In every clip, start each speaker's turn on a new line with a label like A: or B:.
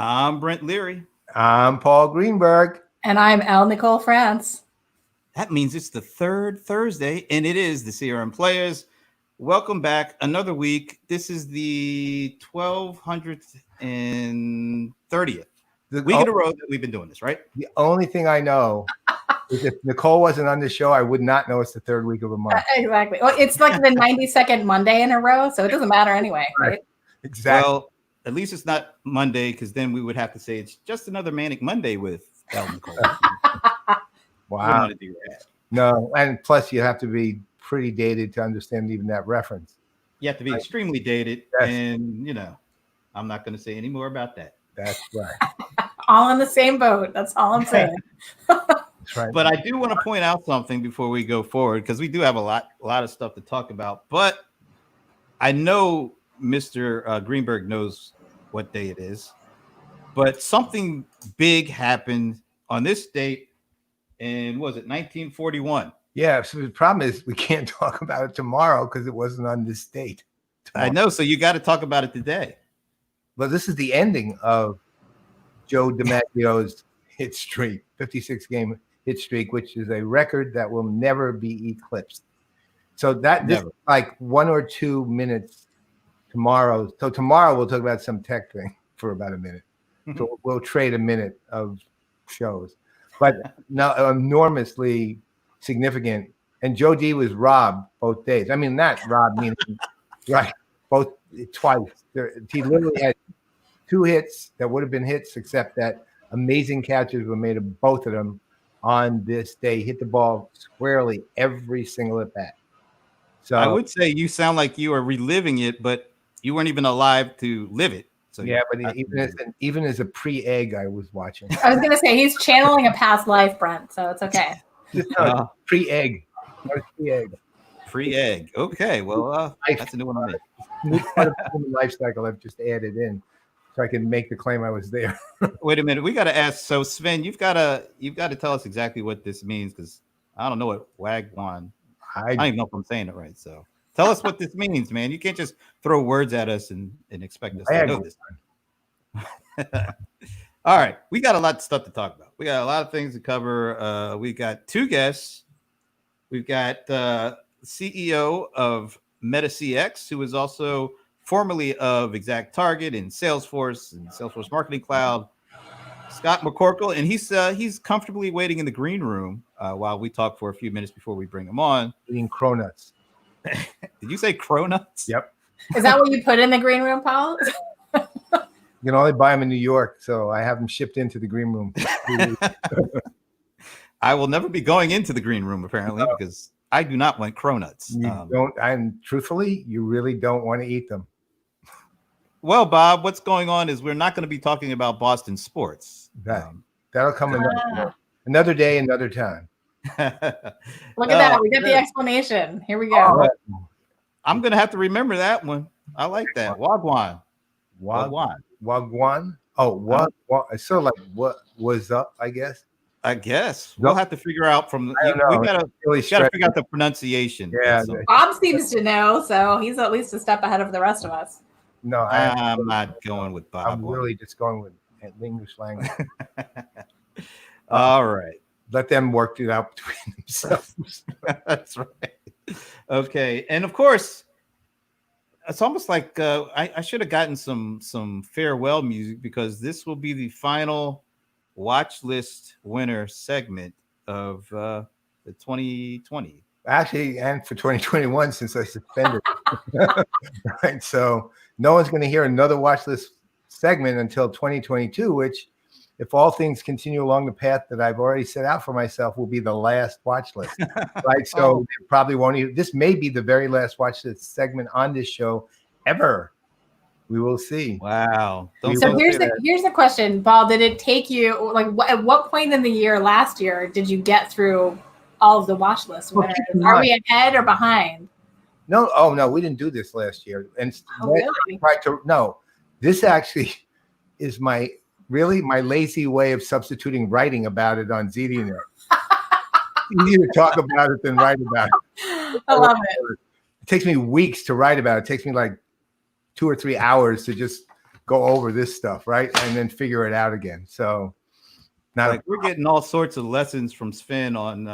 A: I'm Brent Leary.
B: I'm Paul Greenberg.
C: And I'm Elle Nicole France.
A: That means it's the third Thursday, and it is the CRM Playaz. Welcome back. Another week. This is the 1230th week in a row that we've been doing this, right?
B: The only thing I know is if Nicole wasn't on the show, I would not know it's the third week of a month.
C: Exactly. Well, it's like the 92nd Monday in a row, so it doesn't matter anyway, right?
B: Exactly.
A: Well, at least it's not Monday, because then we would have to say it's just another Manic Monday with Elle Nicole.
B: Wow.
A: Want to do that.
B: No, and plus you have to be pretty dated to understand even that reference.
A: You have to be extremely dated,
B: Yes.
A: and I'm not going to say any more about that.
B: That's right.
C: All in the same boat. That's all I'm saying.
B: That's right.
A: But I do want to point out something before we go forward, because we do have a lot of stuff to talk about. But I know Mr. Greenberg knows what day it is. But something big happened on this date. And was it 1941?
B: Yeah. So the problem is we can't talk about it tomorrow because it wasn't on this date.
A: I know. So you got to talk about it today.
B: But this is the ending of Joe DiMaggio's hit streak, 56-game hit streak, which is a record that will never be eclipsed. So this is like 1 or 2 minutes tomorrow. So tomorrow we'll talk about some tech thing for about a minute. So we'll trade a minute of shows. But now enormously significant. And Joe D was robbed both days. I mean, not robbed, meaning right, both twice. He literally had 2 hits that would have been hits, except that amazing catches were made of both of them on this day. Hit the ball squarely every single at bat. So
A: I would say you sound like you are reliving it, but you weren't even alive to live it. So
B: yeah, but even as a pre-egg, I was watching.
C: I was going to say he's channeling a past life, Brent, so it's okay.
B: Pre-egg. Pre-egg.
A: Pre-egg. Okay, well, that's a new one on me.
B: New part of the human life cycle I've just added in, so I can make the claim I was there.
A: Wait a minute, we got to ask. So Sven, you've got to tell us exactly what this means, because I don't know what Wagwan. I don't even know if I'm saying it right. So tell us what this means, man. You can't just throw words at us and expect us to know this. All right, we got a lot of stuff to talk about. We got a lot of things to cover. We got 2 guests. We've got CEO of MetaCX, who is also formerly of ExactTarget and Salesforce Marketing Cloud, Scott McCorkle, and he's comfortably waiting in the green room while we talk for a few minutes before we bring him on.
B: Eating cronuts.
A: Did you say cronuts?
B: Yep.
C: Is that what you put in the green room, Paul?
B: You can only buy them in New York, so I have them shipped into the green room.
A: I will never be going into the green room, apparently, because I do not want cronuts.
B: And truthfully, you really don't want to eat them.
A: Well, Bob, what's going on is we're not going to be talking about Boston sports.
B: That'll come another day, another time.
C: Look at that. We get the explanation. Here we go.
A: I'm going to have to remember that one. I like that. Wagwan.
B: Oh, it's sort of like what was up, I guess.
A: We'll have to figure out we gotta figure out the pronunciation.
B: Yeah.
A: So.
C: Bob seems to know, so he's at least a step ahead of the rest of us.
B: No,
A: I'm not going with Bob.
B: I'm really just going with English language.
A: All right.
B: Let them work it out between themselves.
A: That's right. Okay. And of course, it's almost like I should have gotten some farewell music, because this will be the final Watchlist Winner segment of the 2020.
B: Actually, and for 2021, since I suspended. Right. So no one's going to hear another Watchlist segment until 2022, which, if all things continue along the path that I've already set out for myself, will be the last watch list. Right. So it probably won't even, this may be the very last watch list segment on this show ever. We will see.
A: Wow.
C: So here's the question, Paul. Did it take you, like, at what point in the year last year did you get through all of the watch list winners? Are we ahead or behind?
B: No. Oh, no, we didn't do this last year. And
C: really?
B: This actually is my lazy way of substituting writing about it on ZDNet. Easier to talk about it than write about it.
C: I love it.
B: It takes me weeks to write about it. It takes me like 2 or 3 hours to just go over this stuff, right? And then figure it out again. So now
A: like we're getting all sorts of lessons from Sven on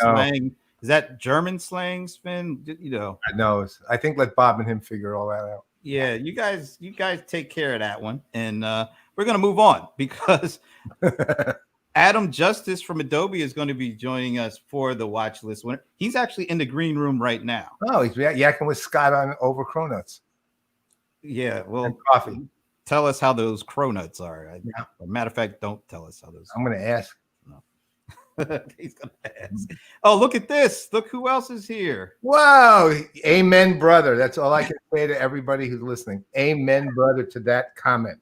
A: slang. Is that German slang, Sven?
B: I know. I think let Bob and him figure all that out.
A: Yeah, you guys take care of that one. And we're gonna move on because Adam Justis from Adobe is going to be joining us for the Watchlist Winner. He's actually in the green room right now.
B: Oh, he's yakking with Scott on over Cronuts.
A: Yeah, well,
B: and coffee.
A: Tell us how those cronuts are. As a matter of fact, don't tell us how those.
B: I'm going to ask.
A: No. He's going to ask. Oh, look at this! Look who else is here.
B: Whoa! Amen, brother. That's all I can say to everybody who's listening. Amen, brother, to that comment.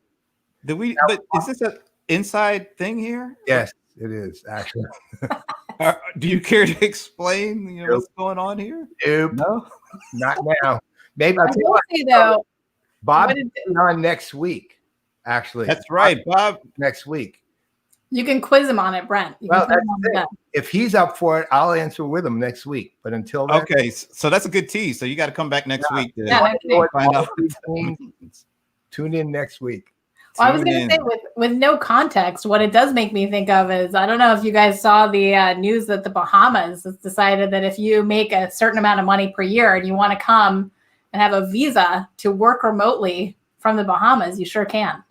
A: But is this an inside thing here?
B: Yes, it is actually.
A: Do you care to explain? What's going on here?
B: Nope.
A: No,
B: not now. Maybe I'll
C: I will say though,
B: Bob is on next week. Actually,
A: that's right, Bob.
B: Next week.
C: You can quiz him on it, Brent.
B: If he's up for it, I'll answer with him next week. But until then,
A: okay, so that's a good tease. So you got to come back next week to
B: find out. Tune in next week.
C: Well, I was going to say, with no context, what it does make me think of is, I don't know if you guys saw the news that the Bahamas has decided that if you make a certain amount of money per year and you want to come and have a visa to work remotely from the Bahamas, you sure can.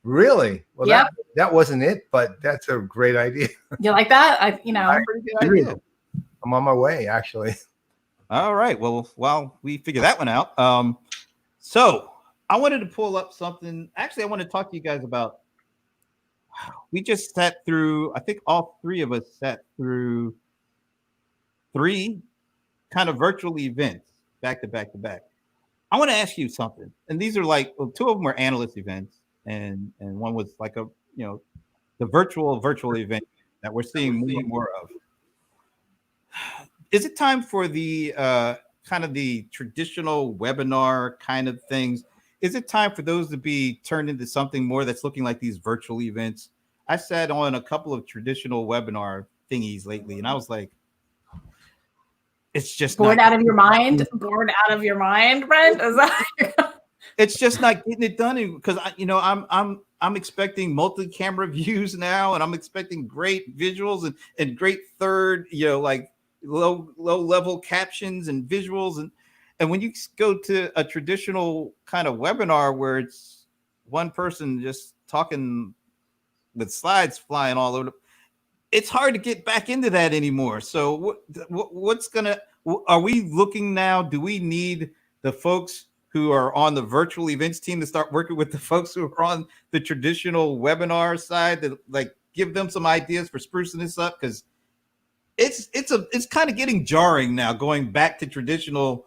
B: Really? Well,
C: yep.
B: that wasn't it, but that's a great idea.
C: You like that?
A: Pretty good idea.
B: I'm on my way, actually.
A: All right. Well, while we figure that one out, so I wanted to pull up something. Actually, I want to talk to you guys about. We just sat through. I think all three of us sat through 3 kind of virtual events back to back to back. I want to ask you something, and these are 2 of them were analyst events, and one was like the virtual event that we're seeing more of. Is it time for the kind of the traditional webinar kind of things? Is it time for those to be turned into something more that's looking like these virtual events? I sat on a couple of traditional webinar thingies lately, and I was like, it's just
C: bored out of your mind. Bored out of your mind, Brent. Is that?
A: It's just not getting it done because I'm expecting multi-camera views now, and I'm expecting great visuals and great third, low level captions and visuals and when you go to a traditional kind of webinar where it's one person just talking with slides flying all over, it's hard to get back into that anymore. So are we looking now? Do we need the folks who are on the virtual events team to start working with the folks who are on the traditional webinar side to give them some ideas for sprucing this up? Because it's kind of getting jarring now going back to traditional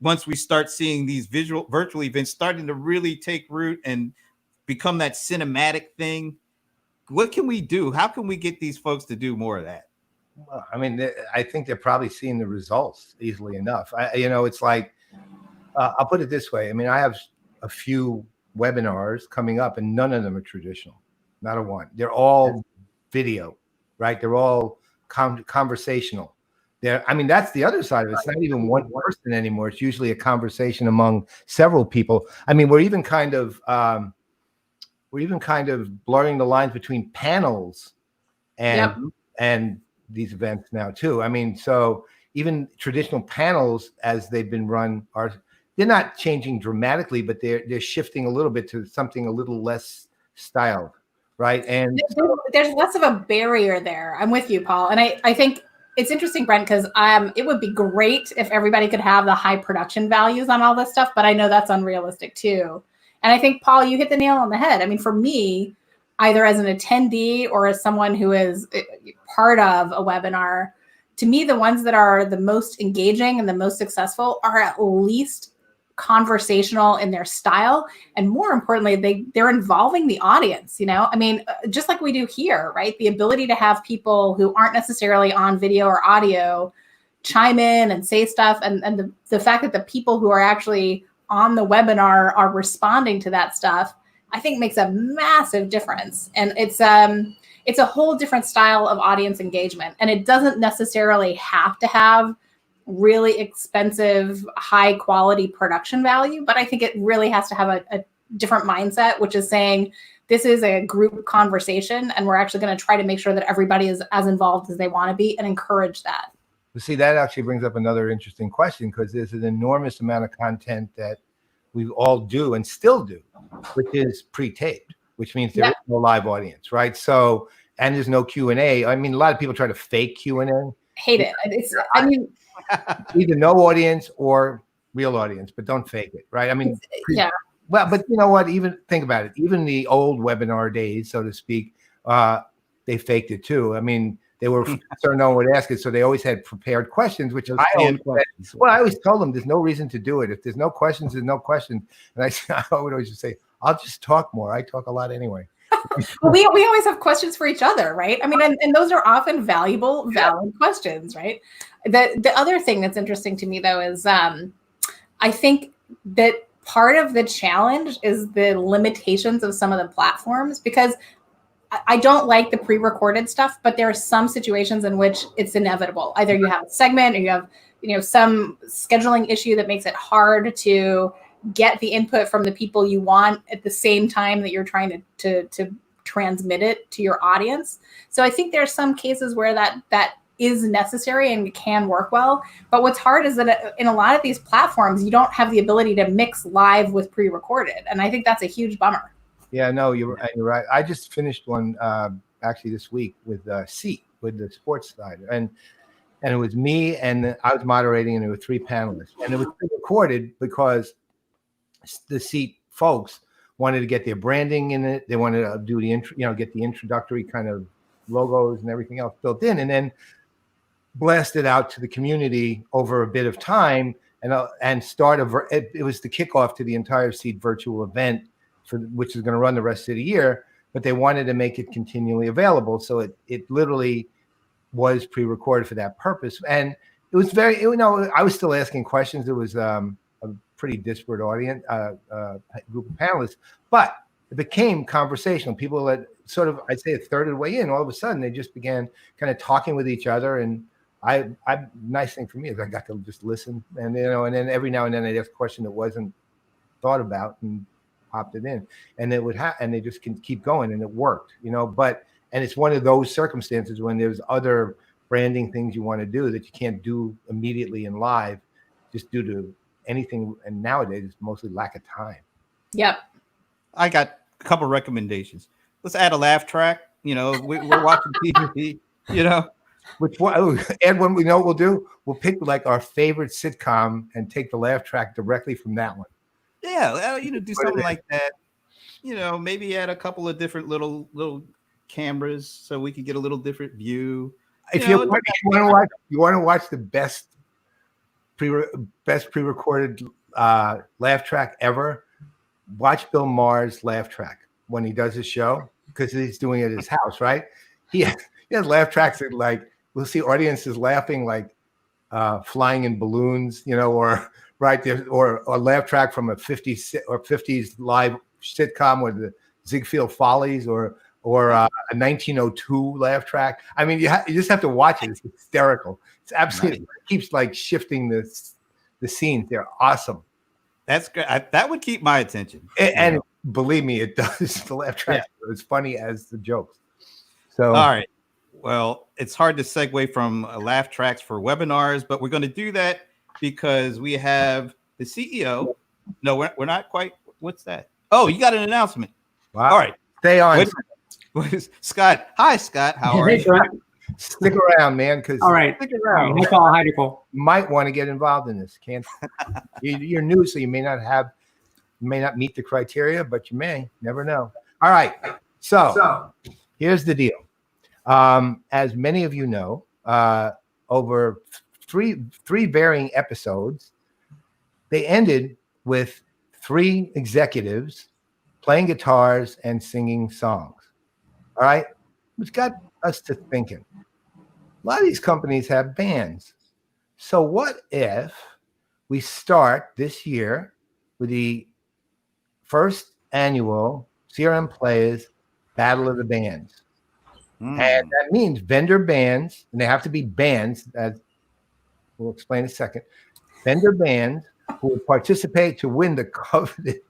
A: once we start seeing these virtual events starting to really take root and become that cinematic thing. What can we do? How can we get these folks to do more of that?
B: Well, I mean, I think they're probably seeing the results easily enough. It's like, I'll put it this way. I mean, I have a few webinars coming up and none of them are traditional, not a one. They're all video, right? They're all conversational. That's the other side of it. It's not even one person anymore. It's usually a conversation among several people. I mean, we're even kind of blurring the lines between panels and these events now too. I mean, so even traditional panels as they've been run they're not changing dramatically, but they're shifting a little bit to something a little less styled, right? And
C: there's less of a barrier there. I'm with you, Paul, and I think. It's interesting, Brent, because it would be great if everybody could have the high production values on all this stuff, but I know that's unrealistic too. And I think, Paul, you hit the nail on the head. I mean, for me, either as an attendee or as someone who is part of a webinar, to me, the ones that are the most engaging and the most successful are at least conversational in their style, and more importantly, they're involving the audience. I mean, just like we do here, right? The ability to have people who aren't necessarily on video or audio chime in and say stuff, and the fact that the people who are actually on the webinar are responding to that stuff, I think makes a massive difference. And it's a whole different style of audience engagement, and it doesn't necessarily have to have really expensive, high quality production value, but I think it really has to have a different mindset, which is saying this is a group conversation and we're actually going to try to make sure that everybody is as involved as they want to be and encourage that.
B: See, that actually brings up another interesting question, because there's an enormous amount of content that we all do and still do, which is pre-taped, which means there is no live audience, right? So, and there's no Q&A. I mean, a lot of people try to fake Q&A.
C: Hate it. I mean,
B: either no audience or real audience, but don't fake it, right? I mean, well, but you know what? Even think about it. Even the old webinar days, so to speak, they faked it too. I mean, they were concerned no one would ask it, so they always had prepared questions, which I always told them there's no reason to do it. If there's no questions, there's no questions. And I would always just say, I'll just talk more. I talk a lot anyway.
C: Well, we always have questions for each other, right? I mean, and those are often valid questions, right? The other thing that's interesting to me, though, is I think that part of the challenge is the limitations of some of the platforms, because I don't like the pre-recorded stuff, but there are some situations in which it's inevitable. Either you have a segment or you have, some scheduling issue that makes it hard to get the input from the people you want at the same time that you're trying to transmit it to your audience. So I think there are some cases where that is necessary and can work well. But what's hard is that in a lot of these platforms, you don't have the ability to mix live with pre-recorded. And I think that's a huge bummer.
B: Yeah, no, you're right. I just finished one actually this week with Seat, with the sports side, and it was me, and I was moderating, and there were 3 panelists, and it was recorded because the Seat folks wanted to get their branding in it. They wanted to do the get the introductory kind of logos and everything else built in, and then blast it out to the community over a bit of time, and start it was the kickoff to the entire Seat virtual event, which is going to run the rest of the year, but they wanted to make it continually available. So it literally was pre-recorded for that purpose. And it was very, I was still asking questions. It was a pretty disparate audience, group of panelists, but it became conversational. People that sort of, I'd say a third of the way in, all of a sudden they just began kind of talking with each other. And nice thing for me is I got to just listen, and and then every now and then I'd ask a question that wasn't thought about and popped it in, and it would and they just can keep going, and it worked, and it's one of those circumstances when there's other branding things you want to do that you can't do immediately in live, just due to anything. And nowadays it's mostly lack of time.
C: Yep.
A: I got a couple recommendations. Let's add a laugh track. We're watching TV,
B: Which one? And when we know what we'll do, we'll pick like our favorite sitcom and take the laugh track directly from that one.
A: Yeah, do something like that. Maybe add a couple of different little cameras so we can get a little different view.
B: If you want to watch the best pre-recorded laugh track ever, watch Bill Maher's laugh track when he does his show, because he's doing it at his house, right? He has laugh tracks that, like, we'll see audiences laughing like flying in balloons, or right there, or a laugh track from a 50s live sitcom, or the Ziegfeld Follies, or a 1902 laugh track. I mean, you just have to watch it. It's hysterical. It's absolutely, it keeps like shifting the scenes. They're awesome.
A: That's great. That would keep my attention.
B: And believe me, it does. The laugh track is as funny as the jokes. So
A: all right. Well, it's hard to segue from laugh tracks for webinars, but we're going to do that because we have the CEO. No, we're not quite. What's that? Oh, you got an announcement.
B: Wow.
A: All right.
B: Stay on.
A: Scott. Hi, Scott. How are you?
B: Stick around, man. Because
D: all right.
B: Stick around.
D: Hi, Paul. Hi, Nicole.
B: Might want to get involved in this. Can't. You're new, so you may not meet the criteria, but you may. Never know. All right. So here's the deal. As many of you know, over three varying episodes, they ended with 3 executives playing guitars and singing songs. All right, which got us to thinking. A lot of these companies have bands. So what if we start this year with the first annual CRM Playaz Battle of the Bands? And that means vendor bands, and they have to be bands, as we'll explain in a second, vendor bands who will participate to win the coveted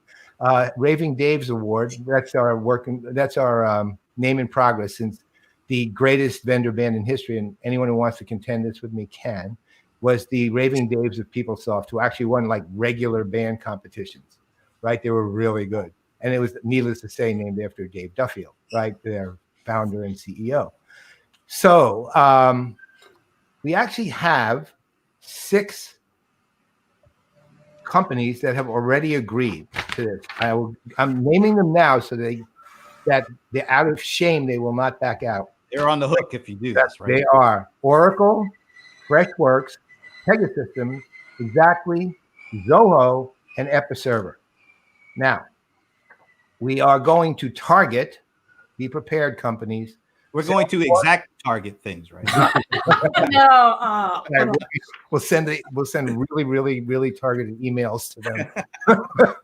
B: Raving Dave's Award. That's our name in progress, since the greatest vendor band in history, and anyone who wants to contend this with me can, was the Raving Daves of PeopleSoft, who actually won like regular band competitions, right? They were really good. And it was, needless to say, named after Dave Duffield, right? Their founder and CEO. So we actually have 6 companies that have already agreed to this. I'm naming them now so that they're out of shame, they will not back out.
A: They're on the hook if you do this, right?
B: They are Oracle, Freshworks, Pegasystems, Exactly, Zoho, and Episerver. Now, we are going to target, be prepared, companies.
A: We're going to exact target things, right?
C: No.
B: We'll send really, really, really targeted emails to them.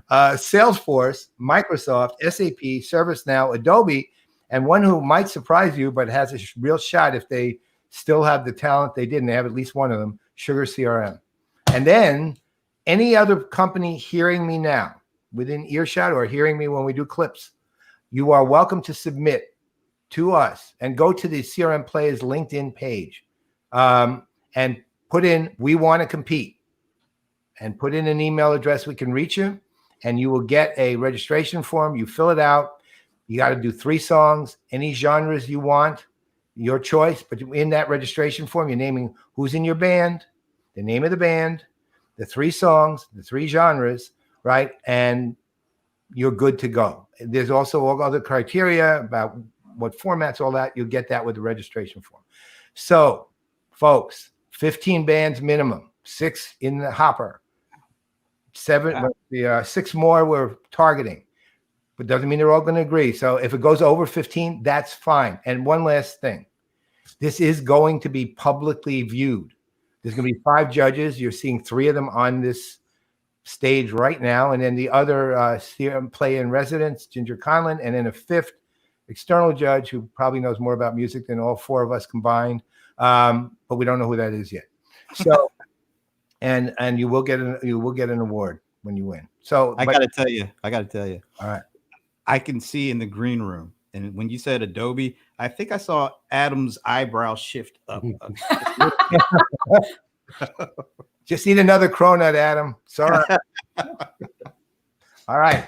B: Salesforce, Microsoft, SAP, ServiceNow, Adobe, and one who might surprise you but has a real shot if they still have the talent they did, and they have at least one of them, Sugar CRM. And then any other company hearing me now, within earshot or hearing me when we do clips, you are welcome to submit to us and go to the CRM Playaz LinkedIn page and put in, we want to compete, and put in an email address we can reach you, and you will get a registration form. You fill it out. You got to do 3 songs, any genres you want, your choice. But in that registration form, you're naming who's in your band, the name of the band, the 3 songs, the 3 genres, right? And you're good to go. There's also all other criteria about what formats, all that. You'll get that with the registration form. So, folks, 15 bands minimum, 6 in the hopper, 6 more we're targeting, but doesn't mean they're all going to agree. So if it goes over 15, that's fine. And one last thing, this is going to be publicly viewed. There's going to be 5 judges. You're seeing 3 of them on this stage right now, and then the other CRM Play in residence, Ginger Conlon, and then a 5th external judge who probably knows more about music than all 4 of us combined, but we don't know who that is yet. So, and you will get an award when you win. So
A: I got to tell you.
B: All right.
A: I can see in the green room, and when you said Adobe, I think I saw Adam's eyebrow shift up.
B: Just eat another cronut, Adam. Sorry. All right.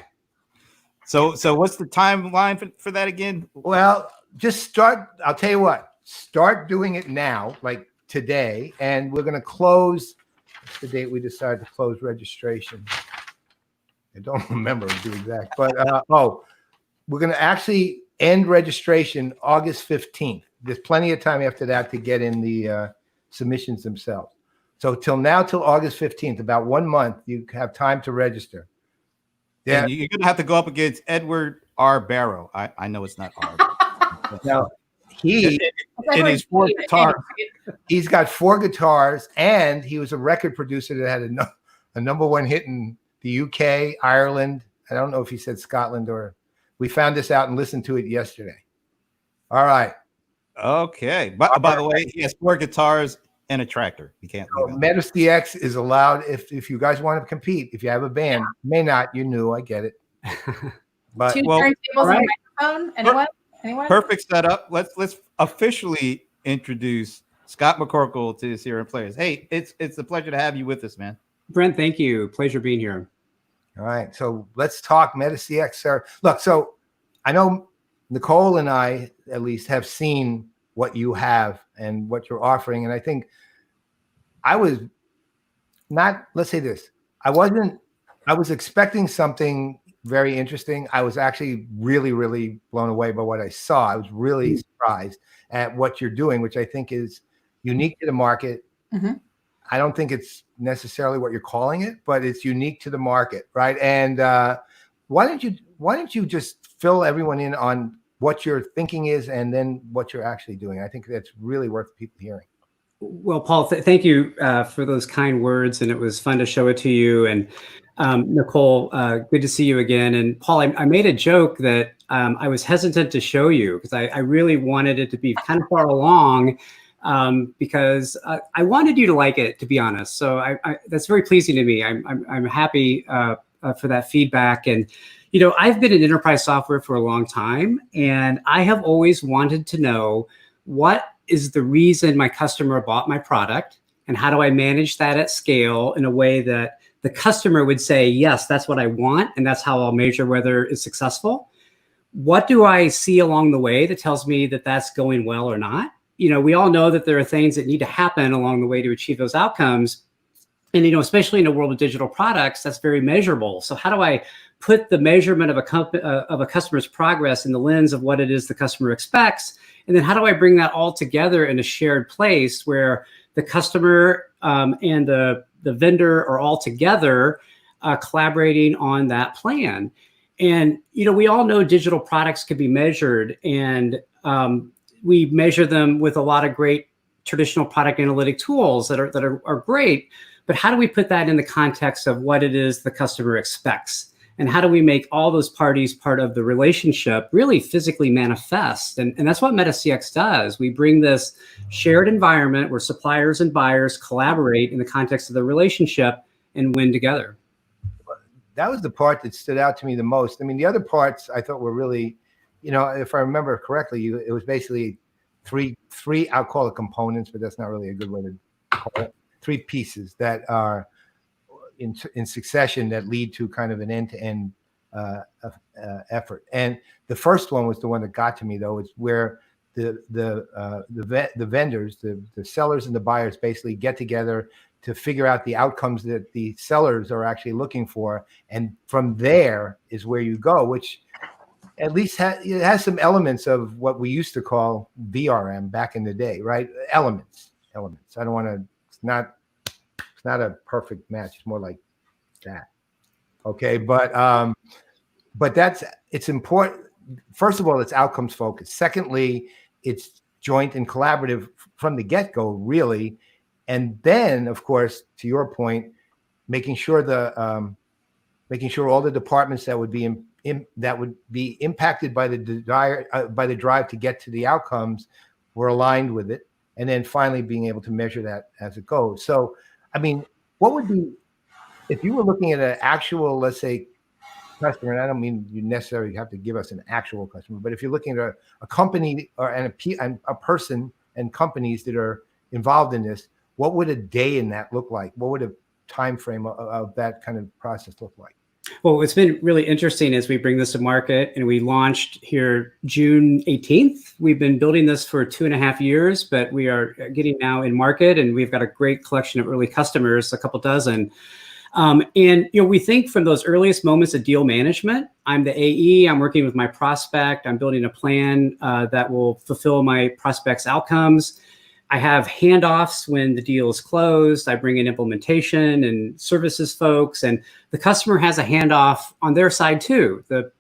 A: So what's the timeline for that again?
B: Well, just start. I'll tell you what. Start doing it now, like today, and we're going to close. What's the date we decided to close registration? I don't remember the exact, but we're going to actually end registration August 15th. There's plenty of time after that to get in the submissions themselves. So till August 15th, about 1 month, you have time to register.
A: Yeah, and you're going to have to go up against Edward R. Barrow. I know it's not R.
B: Now, he
A: in his 4 guitars.
B: He's got 4 guitars, and he was a record producer that had a #1 hit in the UK, Ireland. I don't know if he said Scotland, or we found this out and listened to it yesterday. All right.
A: Okay. But by the way, he has 4 guitars and a tractor. You can't.
B: Metis DX is allowed if you guys want to compete. If you have a band, may not. You knew, I get it. But
C: 2 turntables and a microphone. Anyone?
A: Perfect setup. Let's officially introduce Scott McCorkle to the CRM Playaz. Hey, it's a pleasure to have you with us, man.
D: Brent, thank you. Pleasure being here.
B: All right, so let's talk Metis DX, sir. Look, so I know Nicole and I at least have seen what you have and what you're offering, and I think I was not. Let's say this: I was expecting something very interesting. I was actually really, really blown away by what I saw. I was really surprised at what you're doing, which I think is unique to the market.
C: Mm-hmm.
B: I don't think it's necessarily what you're calling it, but it's unique to the market, right? And why don't you just fill everyone in on what your thinking is and then what you're actually doing? I think that's really worth people hearing.
D: Well, Paul, thank you for those kind words, and it was fun to show it to you. And Nicole, good to see you again. And Paul, I made a joke that I was hesitant to show you because I really wanted it to be kind of far along because I wanted you to like it, to be honest. So that's very pleasing to me. I'm happy for that feedback. And, I've been in enterprise software for a long time, and I have always wanted to know what is the reason my customer bought my product, and how do I manage that at scale in a way that the customer would say, yes, that's what I want, and that's how I'll measure whether it's successful. What do I see along the way that tells me that that's going well or not? We all know that there are things that need to happen along the way to achieve those outcomes. And, especially in a world of digital products, that's very measurable. So how do I put the measurement of a customer's progress in the lens of what it is the customer expects? And then how do I bring that all together in a shared place where the customer and the vendor are all together collaborating on that plan? And, we all know digital products can be measured, and we measure them with a lot of great traditional product analytic tools that are great. But how do we put that in the context of what it is the customer expects? And how do we make all those parties part of the relationship really physically manifest? And that's what MetaCX does. We bring this shared environment where suppliers and buyers collaborate in the context of the relationship and win together.
B: That was the part that stood out to me the most. I mean, the other parts I thought were really, if I remember correctly, it was basically three, I'll call it components, but that's not really a good way to call it. 3 pieces that are in succession that lead to kind of an end-to-end effort. And the first one was the one that got to me, though. It's where the vendors, the sellers and the buyers basically get together to figure out the outcomes that the sellers are actually looking for. And from there is where you go, which at least it has some elements of what we used to call VRM back in the day, right? Elements. I don't want to, it's not a perfect match. It's more like that. Okay. But it's important. First of all, it's outcomes focused. Secondly, it's joint and collaborative from the get-go, really. And then, of course, to your point, making sure all the departments that would be impacted by the drive to get to the outcomes were aligned with it. And then finally being able to measure that as it goes. So, I mean, what would be, if you were looking at an actual, let's say, customer, and I don't mean you necessarily have to give us an actual customer, but if you're looking at a company and a person and companies that are involved in this, what would a day in that look like? What would a time frame of that kind of process look like?
D: Well, it's been really interesting as we bring this to market, and we launched here June 18th. We've been building this for 2.5 years, but we are getting now in market, and we've got a great collection of early customers, a couple dozen. And we think from those earliest moments of deal management. I'm the AE. I'm working with my prospect. I'm building a plan that will fulfill my prospect's outcomes. I have handoffs when the deal is closed. I bring in implementation and services folks, and the customer has a handoff on their side too. The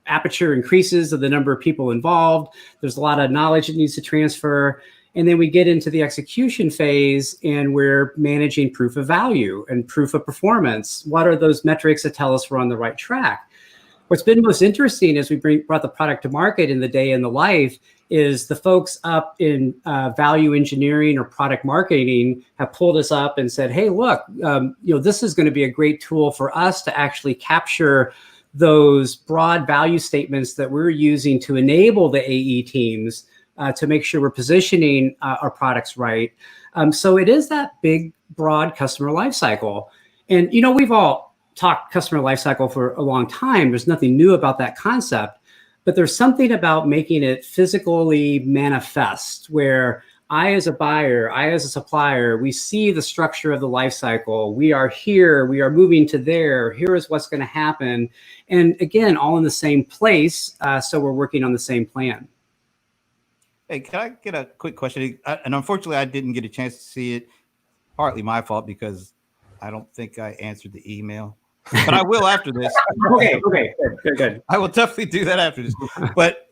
D: aperture increases of the number of people involved. There's a lot of knowledge that needs to transfer. And then we get into the execution phase, and we're managing proof of value and proof of performance. What are those metrics that tell us we're on the right track? What's been most interesting as we brought the product to market in the day in the life is the folks up in value engineering or product marketing have pulled us up and said, hey, look, this is going to be a great tool for us to actually capture those broad value statements that we're using to enable the AE teams to make sure we're positioning our products right. So it is that big, broad customer lifecycle. And, we've all talked customer lifecycle for a long time. There's nothing new about that concept. But there's something about making it physically manifest where I, as a buyer, I, as a supplier, we see the structure of the life cycle. We are here, we are moving to there. Here is what's going to happen. And again, all in the same place. So we're working on the same plan.
A: Hey, can I get a quick question? And unfortunately, I didn't get a chance to see it. Partly my fault because I don't think I answered the email. But I will after this.
D: Okay, good.
A: I will definitely do that after this. But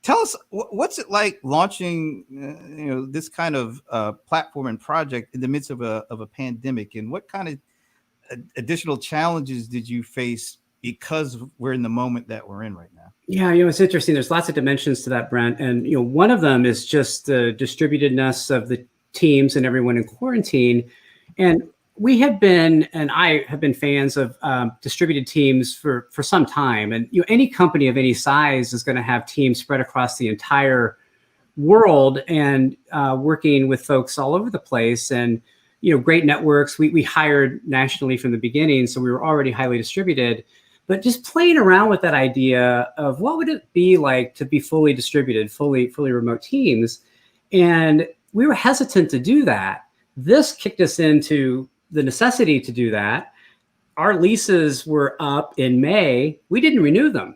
A: tell us, what's it like launching, this kind of platform and project in the midst of a pandemic, and what kind of additional challenges did you face because we're in the moment that we're in right now?
D: Yeah, it's interesting. There's lots of dimensions to that, Brent, and one of them is just the distributedness of the teams and everyone in quarantine. And we have been, and I have been fans of distributed teams for some time. And any company of any size is going to have teams spread across the entire world and working with folks all over the place. And great networks. We hired nationally from the beginning, so we were already highly distributed. But just playing around with that idea of what would it be like to be fully distributed, fully remote teams, and we were hesitant to do that. This kicked us into the necessity to do that. Our leases were up in May. We didn't renew them.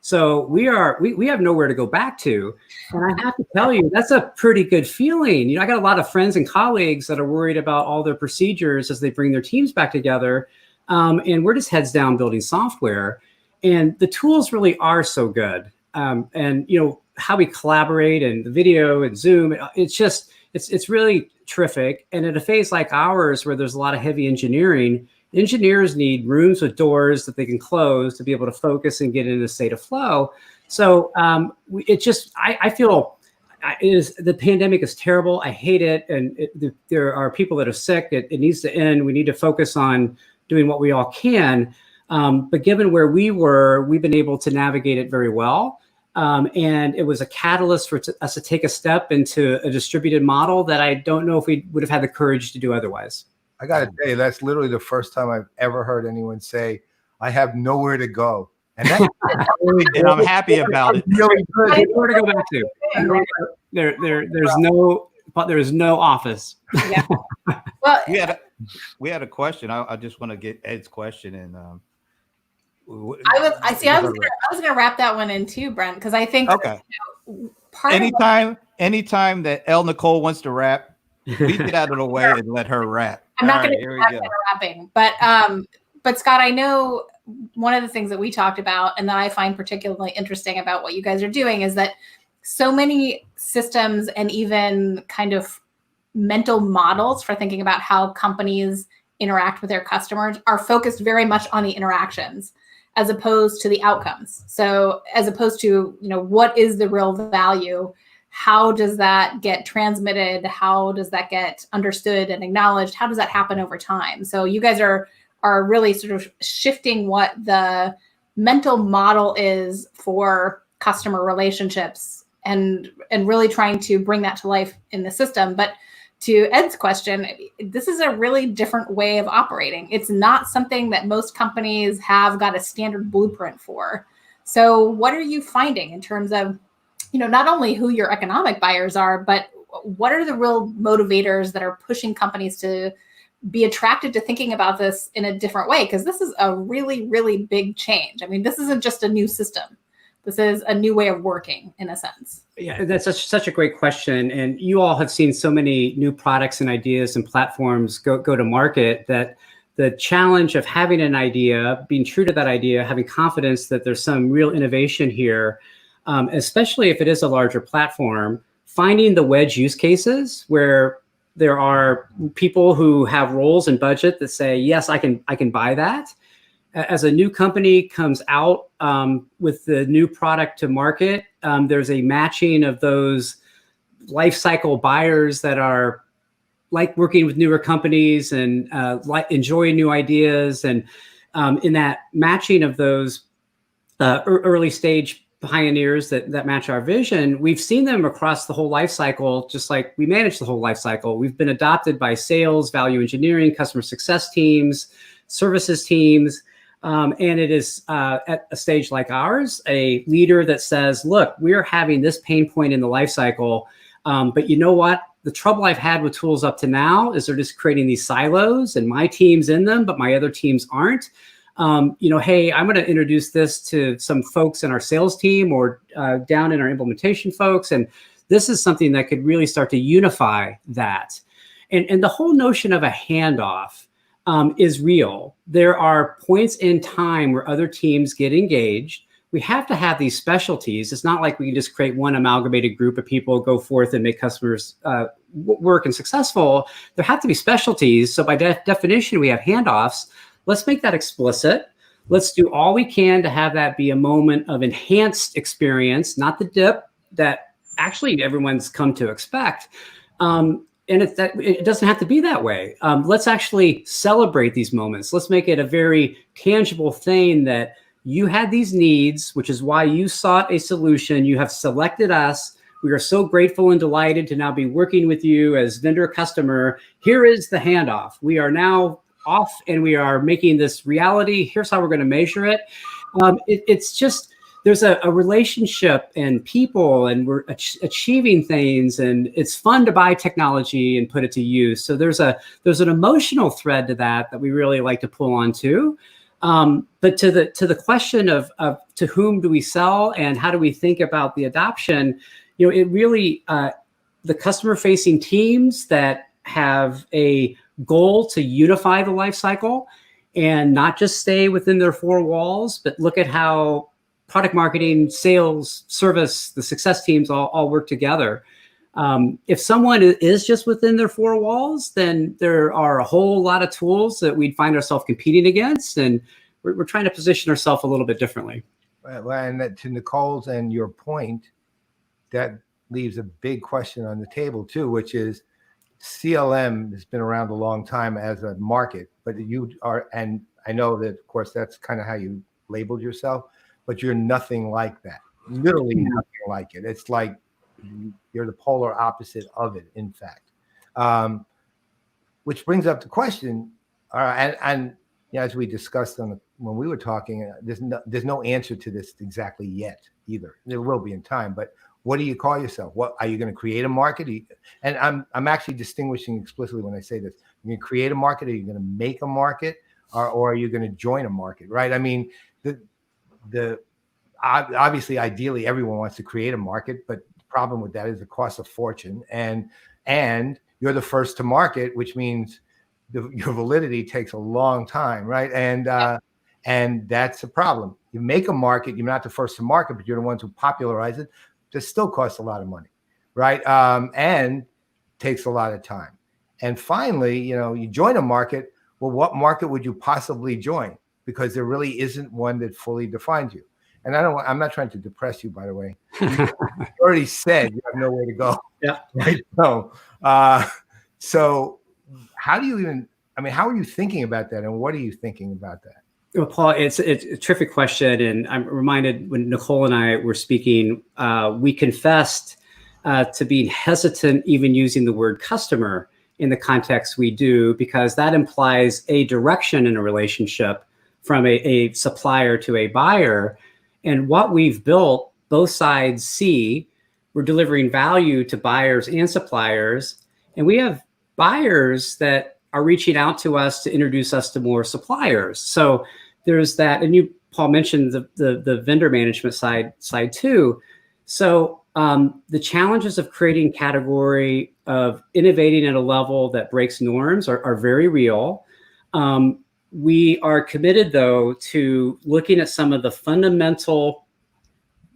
D: So we have nowhere to go back to. And I have to tell you, that's a pretty good feeling. I got a lot of friends and colleagues that are worried about all their procedures as they bring their teams back together. And we're just heads down building software. And the tools really are so good. And how we collaborate and the video and Zoom, it's really terrific. And at a phase like ours, where there's a lot of heavy engineering, engineers need rooms with doors that they can close to be able to focus and get in a state of flow. So I feel the pandemic is terrible. I hate it. And there are people that are sick. It needs to end. We need to focus on doing what we all can. But given where we were, we've been able to navigate it very well. And it was a catalyst for us to take a step into a distributed model that I don't know if we would have had the courage to do otherwise.
B: I got to tell you, that's literally the first time I've ever heard anyone say, I have nowhere to go. And that's really good.
A: And I'm happy about it.
B: Really good.
D: Nowhere to go back to. There is no office.
C: Yeah. Well,
A: we had a question. I just want to get Ed's question. And
C: I was gonna wrap that one in too, Brent, because I think
A: anytime that El Nicole wants to rap, we get out of the way and let her rap.
C: I'm not going to do rapping, but Scott, I know one of the things that we talked about and that I find particularly interesting about what you guys are doing is that so many systems and even kind of mental models for thinking about how companies interact with their customers are focused very much on the interactions as opposed to the outcomes. So as opposed to, what is the real value? How does that get transmitted? How does that get understood and acknowledged? How does that happen over time? So you guys are really sort of shifting what the mental model is for customer relationships and really trying to bring that to life in the system. But to Ed's question, this is a really different way of operating. It's not something that most companies have got a standard blueprint for. So what are you finding in terms of, not only who your economic buyers are, but what are the real motivators that are pushing companies to be attracted to thinking about this in a different way? Because this is a really, really big change. I mean, this isn't just a new system. This is a new way of working, in a sense.
D: Yeah, that's such a great question. And you all have seen so many new products and ideas and platforms go to market that the challenge of having an idea, being true to that idea, having confidence that there's some real innovation here, especially if it is a larger platform, finding the wedge use cases where there are people who have roles and budget that say, yes, I can buy that. As a new company comes out with the new product to market, there's a matching of those life cycle buyers that are like working with newer companies and enjoying new ideas. And in that matching of those early stage pioneers that match our vision, we've seen them across the whole life cycle, just like we manage the whole life cycle. We've been adopted by sales, value engineering, customer success teams, services teams. And it is at a stage like ours, a leader that says, look, we're having this pain point in the life cycle. But you know what? The trouble I've had with tools up to now is they're just creating these silos and my team's in them, but my other teams aren't. Hey, I'm going to introduce this to some folks in our sales team or down in our implementation folks. And this is something that could really start to unify that. And the whole notion of a handoff is real. There are points in time where other teams get engaged. We have to have these specialties. It's not like we can just create one amalgamated group of people, go forth and make customers work and successful. There have to be specialties. So by definition, we have handoffs. Let's make that explicit. Let's do all we can to have that be a moment of enhanced experience, not the dip that actually everyone's come to expect. and it doesn't have to be that way. Let's actually celebrate these moments. Let's make it a very tangible thing that you had these needs, which is why you sought a solution. You have selected us. We are so grateful and delighted to now be working with you as vendor customer. Here is the handoff. We are now off and we are making this reality. Here's how we're going to measure it. It's just, there's a relationship and people, and we're achieving things, and it's fun to buy technology and put it to use. So there's an emotional thread to that we really like to pull on too. But to the question of to whom do we sell and how do we think about the adoption, it really, the customer facing teams that have a goal to unify the life cycle and not just stay within their four walls, but look at how product marketing, sales, service, the success teams all work together. If someone is just within their four walls, then there are a whole lot of tools that we'd find ourselves competing against, and we're trying to position ourselves a little bit differently.
B: Well, and to Nicole's and your point, that leaves a big question on the table too, which is CLM has been around a long time as a market, but you are, and I know that of course that's kind of how you labeled yourself, but you're nothing like that. Literally nothing like it. It's like you're the polar opposite of it, in fact. Which brings up the question, and as we discussed when we were talking, there's no answer to this exactly yet either. There will be in time, but what do you call yourself? What are you going to create a market? And I'm actually distinguishing explicitly when I say this. You're going to create a market? Are you going to make a market, or are you going to join a market? Right? I mean, the obviously, ideally, everyone wants to create a market, but the problem with that is it costs a fortune, and you're the first to market, which means your validity takes a long time, right? And that's a problem. You make a market, you're not the first to market, but you're the ones who popularize it. That still costs a lot of money, right? And takes a lot of time. And finally, you join a market. Well, what market would you possibly join? Because there really isn't one that fully defines you. And I'm not trying to depress you, by the way. You already said you have nowhere to go.
D: Yeah.
B: Right. So how are you thinking about that? And what are you thinking about that?
D: Well, Paul, it's a terrific question. And I'm reminded when Nicole and I were speaking, we confessed to being hesitant even using the word customer in the context we do, because that implies a direction in a relationship from a supplier to a buyer. And what we've built, both sides see, we're delivering value to buyers and suppliers. And we have buyers that are reaching out to us to introduce us to more suppliers. So there's that. And you, Paul, mentioned the vendor management side too. So the challenges of creating category, of innovating at a level that breaks norms are very real. We are committed, though, to looking at some of the fundamental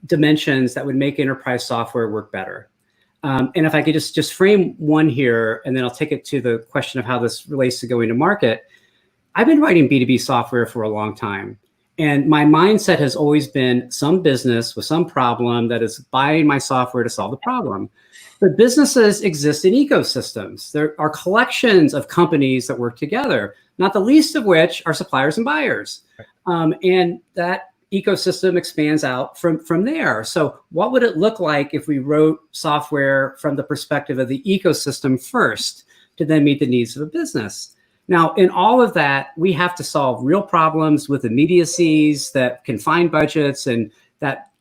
D: dimensions that would make enterprise software work better. And if I could just frame one here, and then I'll take it to the question of how this relates to going to market. I've been writing B2B software for a long time, and my mindset has always been some business with some problem that is buying my software to solve the problem. But businesses exist in ecosystems. There are collections of companies that work together, not the least of which are suppliers and buyers. And that ecosystem expands out from there. So what would it look like if we wrote software from the perspective of the ecosystem first to then meet the needs of a business? Now, in all of that, we have to solve real problems with immediacies that confine budgets and that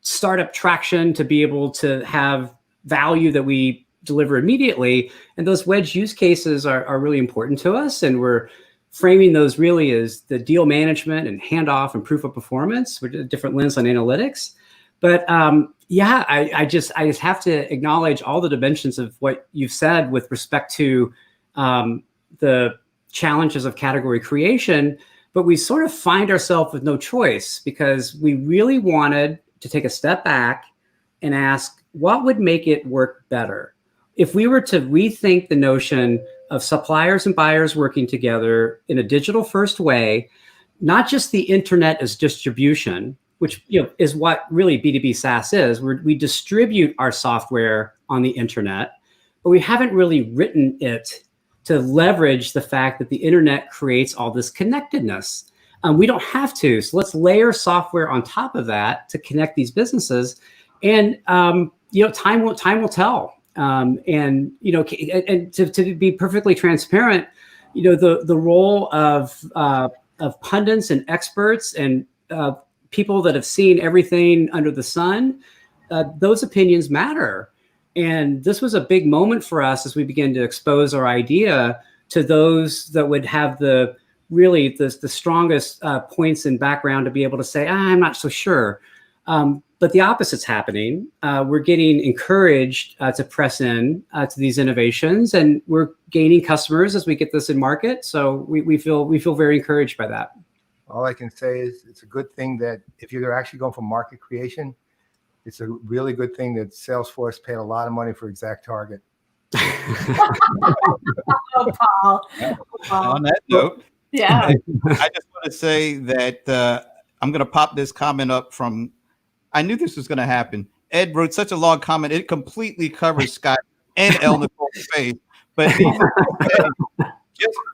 D: startup traction to be able to have value that we deliver immediately. And those wedge use cases are really important to us. And we're framing those really as the deal management and handoff and proof of performance with a different lens on analytics. But I just have to acknowledge all the dimensions of what you've said with respect to the challenges of category creation, but we sort of find ourselves with no choice because we really wanted to take a step back and ask, what would make it work better? If we were to rethink the notion of suppliers and buyers working together in a digital first way, not just the internet as distribution, which is what really B2B SaaS is, we distribute our software on the internet, but we haven't really written it to leverage the fact that the internet creates all this connectedness. We don't have to, so let's layer software on top of that to connect these businesses, and time will tell. And to be perfectly transparent, the role of pundits and experts and people that have seen everything under the sun, those opinions matter. And this was a big moment for us as we began to expose our idea to those that would have the strongest points and background to be able to say, I'm not so sure. But the opposite's happening. We're getting encouraged to press in to these innovations, and we're gaining customers as we get this in market. So we feel very encouraged by that.
B: All I can say is it's a good thing that if you're actually going for market creation, it's a really good thing that Salesforce paid a lot of money for ExactTarget.
C: Oh, Paul.
A: On that note,
C: Yeah.
A: I just want to say that I'm going to pop this comment up from, I knew this was going to happen. Ed wrote such a long comment, it completely covers Scott and El Nicole's face. But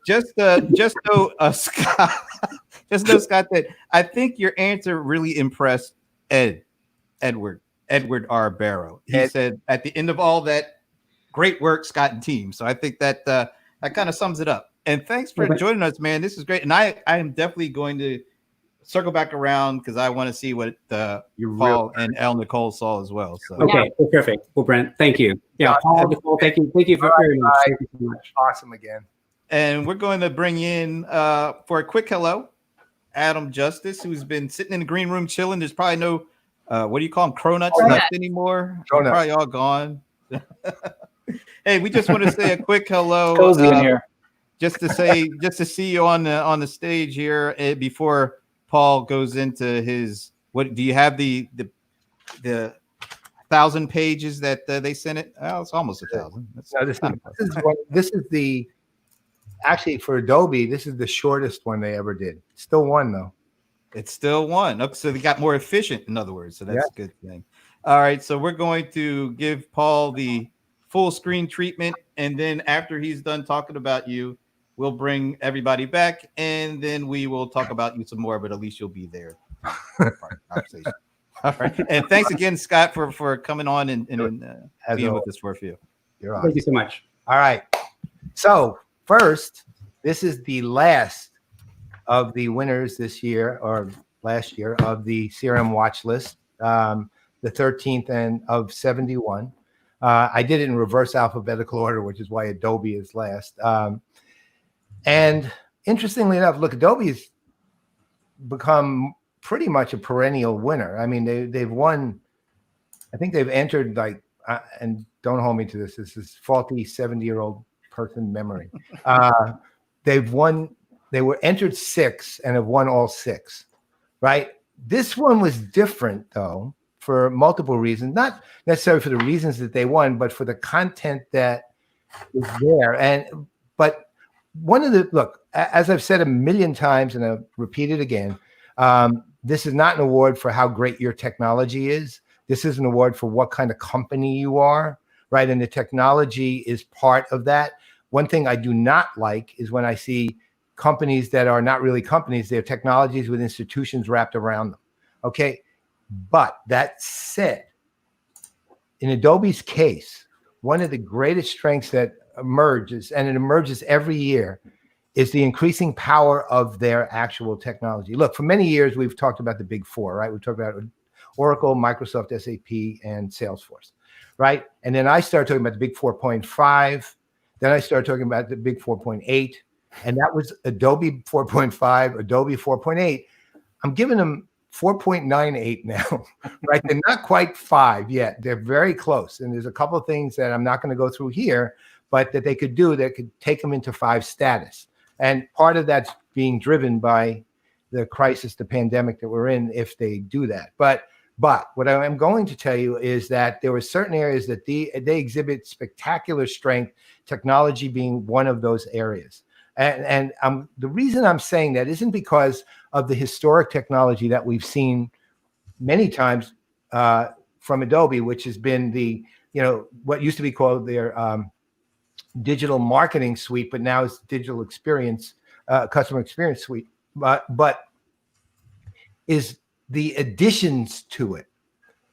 A: just know, Scott, that I think your answer really impressed Edward R. Barrow. He said at the end of all that, great work, Scott and team. So I think that that kind of sums it up. And thanks for joining us, man. This is great. And I am definitely going to circle back around because I want to see what Paul and El Nicole saw as well. So
D: okay, perfect. Well, Brent, thank you. Yeah, Paul, Nicole, thank you very much. Thank you so much.
B: Awesome again.
A: And we're going to bring in for a quick hello, Adam Justis, who's been sitting in the green room chilling. There's probably no what do you call them, cronuts left anymore. They're probably all gone. Hey, we just want to say a quick hello.
E: Cozy in here.
A: Just to see you on the stage here before Paul goes into his. What do you have the 1,000 pages that they sent it? Oh, it's almost 1,000.
B: This is the actually for Adobe. This is the shortest one they ever did. Still one though.
A: It's still one. Oh, so they got more efficient, in other words. So that's a good thing. All right, so we're going to give Paul the full screen treatment, and then after he's done talking about you, we'll bring everybody back, and then we will talk about you some more, but at least you'll be there. Conversation. All right. And thanks again, Scott, for coming on and being with us for a few.
B: You're awesome.
D: Thank you so much.
B: All right. So first, this is the last of the winners this year or last year of the CRM watch list, the 13th and of 71. I did it in reverse alphabetical order, which is why Adobe is last. And interestingly enough, look, Adobe's become pretty much a perennial winner. I mean, they've won. I think they've entered and don't hold me to this. This is faulty 70-year-old person memory. They've won. They were entered 6 and have won all 6. Right. This one was different though, for multiple reasons, not necessarily for the reasons that they won, but for the content that is there. But one of look, as I've said a million times, and I'll repeat it again, this is not an award for how great your technology is. This is an award for what kind of company you are, right? And the technology is part of that. One thing I do not like is when I see companies that are not really companies, they're technologies with institutions wrapped around them. Okay. But that said, in Adobe's case, one of the greatest strengths that emerges, and it emerges every year, is the increasing power of their actual technology. Look, for many years, we've talked about the big 4, right? We've talked about Oracle, Microsoft, SAP, and Salesforce, right? And then I started talking about the big 4.5. Then I started talking about the big 4.8. And that was Adobe 4.5, Adobe 4.8. I'm giving them 4.98 now, right? They're not quite 5 yet. They're very close. And there's a couple of things that I'm not going to go through here, but that they could do that could take them into 5 status. And part of that's being driven by the crisis, the pandemic that we're in, if they do that. But what I am going to tell you is that there were certain areas that they exhibit spectacular strength, technology being one of those areas. And the reason I'm saying that isn't because of the historic technology that we've seen many times from Adobe, which has been what used to be called their digital marketing suite, but now it's digital experience, customer experience suite. But is the additions to it.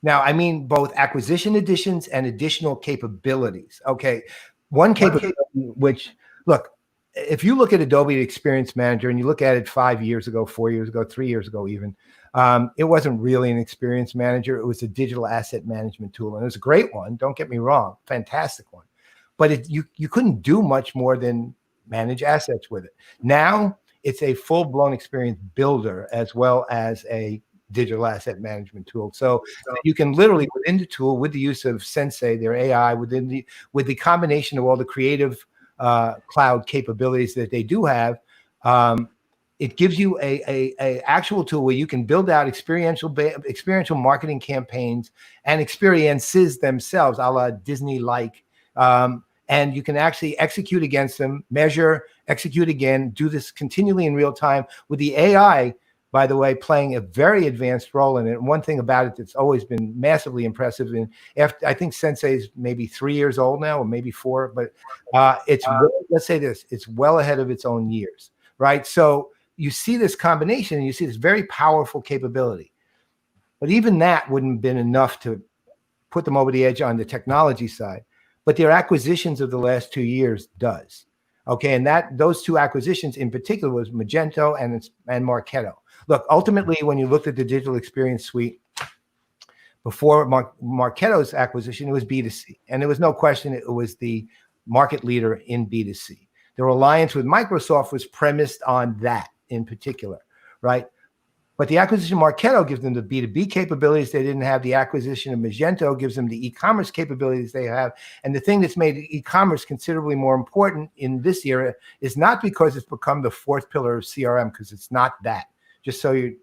B: Now, I mean both acquisition additions and additional capabilities. Okay, one capability, which, look, if you look at Adobe Experience Manager and you look at it 5 years ago, 4 years ago, 3 years ago even, it wasn't really an experience manager. It was a digital asset management tool. And it was a great one. Don't get me wrong. Fantastic one. But you couldn't do much more than manage assets with it. Now it's a full-blown experience builder as well as a digital asset management tool. So you can literally, within the tool, with the use of Sensei, their AI, with the combination of all the creative cloud capabilities that they do have, it gives you a actual tool where you can build out experiential marketing campaigns and experiences themselves, a la Disney-like, and you can actually execute against them, measure, execute again, do this continually in real time with the AI, by the way, playing a very advanced role in it. And one thing about it that's always been massively impressive, and after, I think Sensei is maybe 3 years old now, or maybe 4, but let's say this, it's well ahead of its own years, right? So you see this combination, and you see this very powerful capability. But even that wouldn't have been enough to put them over the edge on the technology side. But their acquisitions of the last 2 years does. Okay, and those two acquisitions in particular was Magento and Marketo. Look, ultimately, when you looked at the digital experience suite before Marketo's acquisition, it was B2C, and there was no question it was the market leader in B2C. Their alliance with Microsoft was premised on that in particular, right? But the acquisition of Marketo gives them the B2B capabilities they didn't have. The acquisition of Magento gives them the e-commerce capabilities they have. And the thing that's made e-commerce considerably more important in this era is not because it's become the fourth pillar of CRM, because it's not that. Just so you,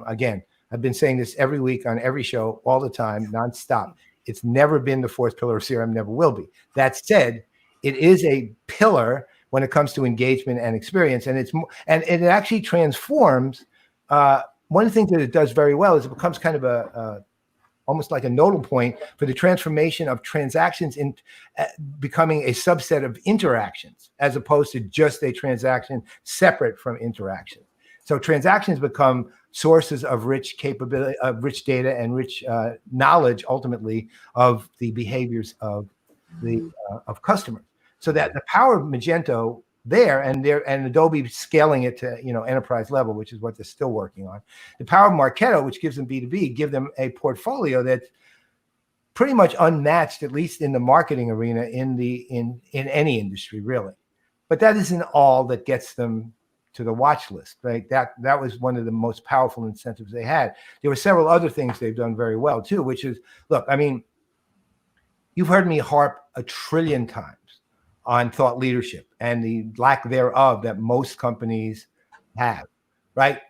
B: again, I've been saying this every week on every show, all the time, nonstop. It's never been the fourth pillar of CRM, never will be. That said, it is a pillar when it comes to engagement and experience. And it actually transforms. One of the things that it does very well is it becomes kind of almost like a nodal point for the transformation of transactions in becoming a subset of interactions, as opposed to just a transaction separate from interaction. So transactions become sources of rich capability, of rich data and rich knowledge, ultimately, of the behaviors of customers. So that the power of Magento there and Adobe scaling it to enterprise level, which is what they're still working on. The power of Marketo, which gives them B2B, give them a portfolio that's pretty much unmatched, at least in the marketing arena, in any industry, really. But that isn't all that gets them to the watch list, right? That was one of the most powerful incentives they had. There were several other things they've done very well too, which is, look, I mean, you've heard me harp 1 trillion times on thought leadership and the lack thereof that most companies have, right?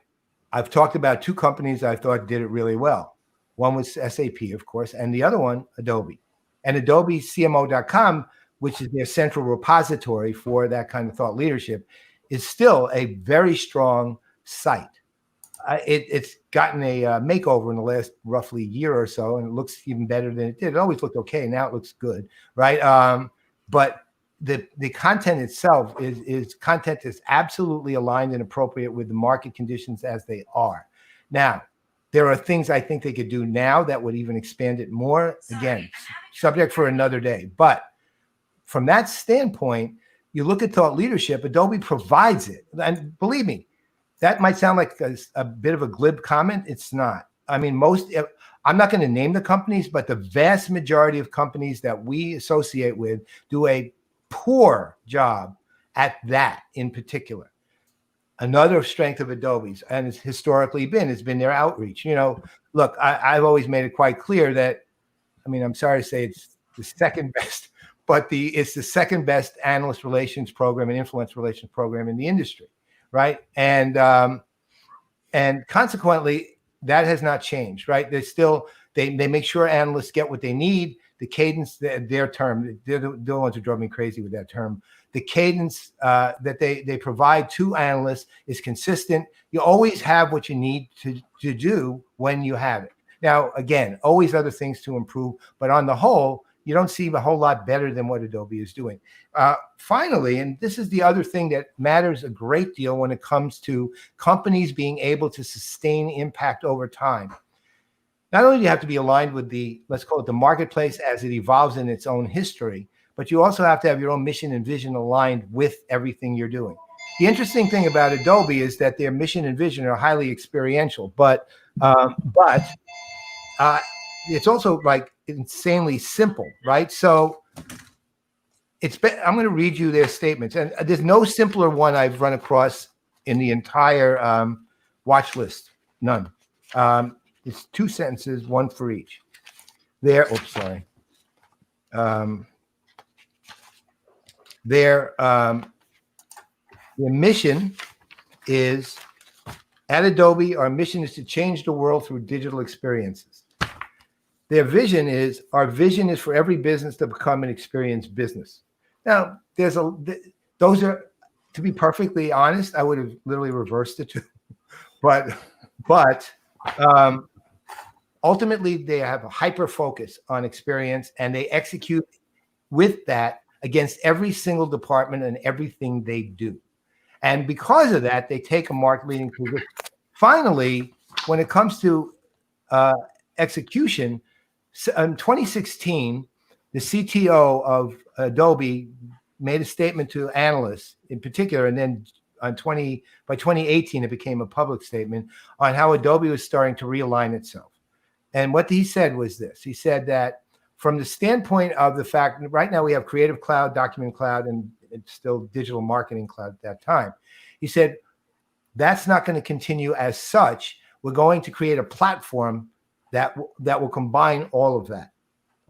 B: I've talked about 2 companies I thought did it really well. One was SAP, of course, and the other one, Adobe. And Adobe CMO.com, which is their central repository for that kind of thought leadership, is still a very strong site. It's gotten a makeover in the last roughly year or so, and it looks even better than it did. It always looked okay. Now it looks good, right? But the content itself is content that's absolutely aligned and appropriate with the market conditions as they are. Now, there are things I think they could do now that would even expand it more. Again, subject for another day. But from that standpoint, you look at thought leadership, Adobe provides it. And believe me, that might sound like a bit of a glib comment. It's not. I mean, I'm not going to name the companies, but the vast majority of companies that we associate with do a poor job at that in particular. Another strength of Adobe's, and it's historically has been their outreach. Look, I've always made it quite clear that, I mean, I'm sorry to say it's the second best, but it's the second best analyst relations program and influence relations program in the industry, right? And consequently, that has not changed, right? They make sure analysts get what they need. The cadence, their term, they're the ones who drove me crazy with that term. The cadence that they provide to analysts is consistent. You always have what you need to do when you have it. Now, again, always other things to improve, but on the whole, you don't see a whole lot better than what Adobe is doing. Finally, and this is the other thing that matters a great deal when it comes to companies being able to sustain impact over time. Not only do you have to be aligned with the, let's call it the marketplace as it evolves in its own history, but you also have to have your own mission and vision aligned with everything you're doing. The interesting thing about Adobe is that their mission and vision are highly experiential, but it's also like insanely simple, right? So I'm going to read you their statements, and there's no simpler one I've run across in the entire watch list. None. It's 2 sentences, one for each. Their mission is, at Adobe, our mission is to change the world through digital experiences. Their vision is, our vision is for every business to become an experience business. Now, those are, to be perfectly honest, I would have literally reversed the two, but ultimately they have a hyper focus on experience, and they execute with that against every single department and everything they do. And because of that, they take a market leading position. Finally, when it comes to execution, in 2016, the CTO of Adobe made a statement to analysts in particular, and then by 2018, it became a public statement on how Adobe was starting to realign itself. And what he said was this. He said that from the standpoint of the fact that right now we have Creative Cloud, Document Cloud, and it's still Digital Marketing Cloud at that time. He said, that's not going to continue as such. We're going to create a platform that will combine all of that.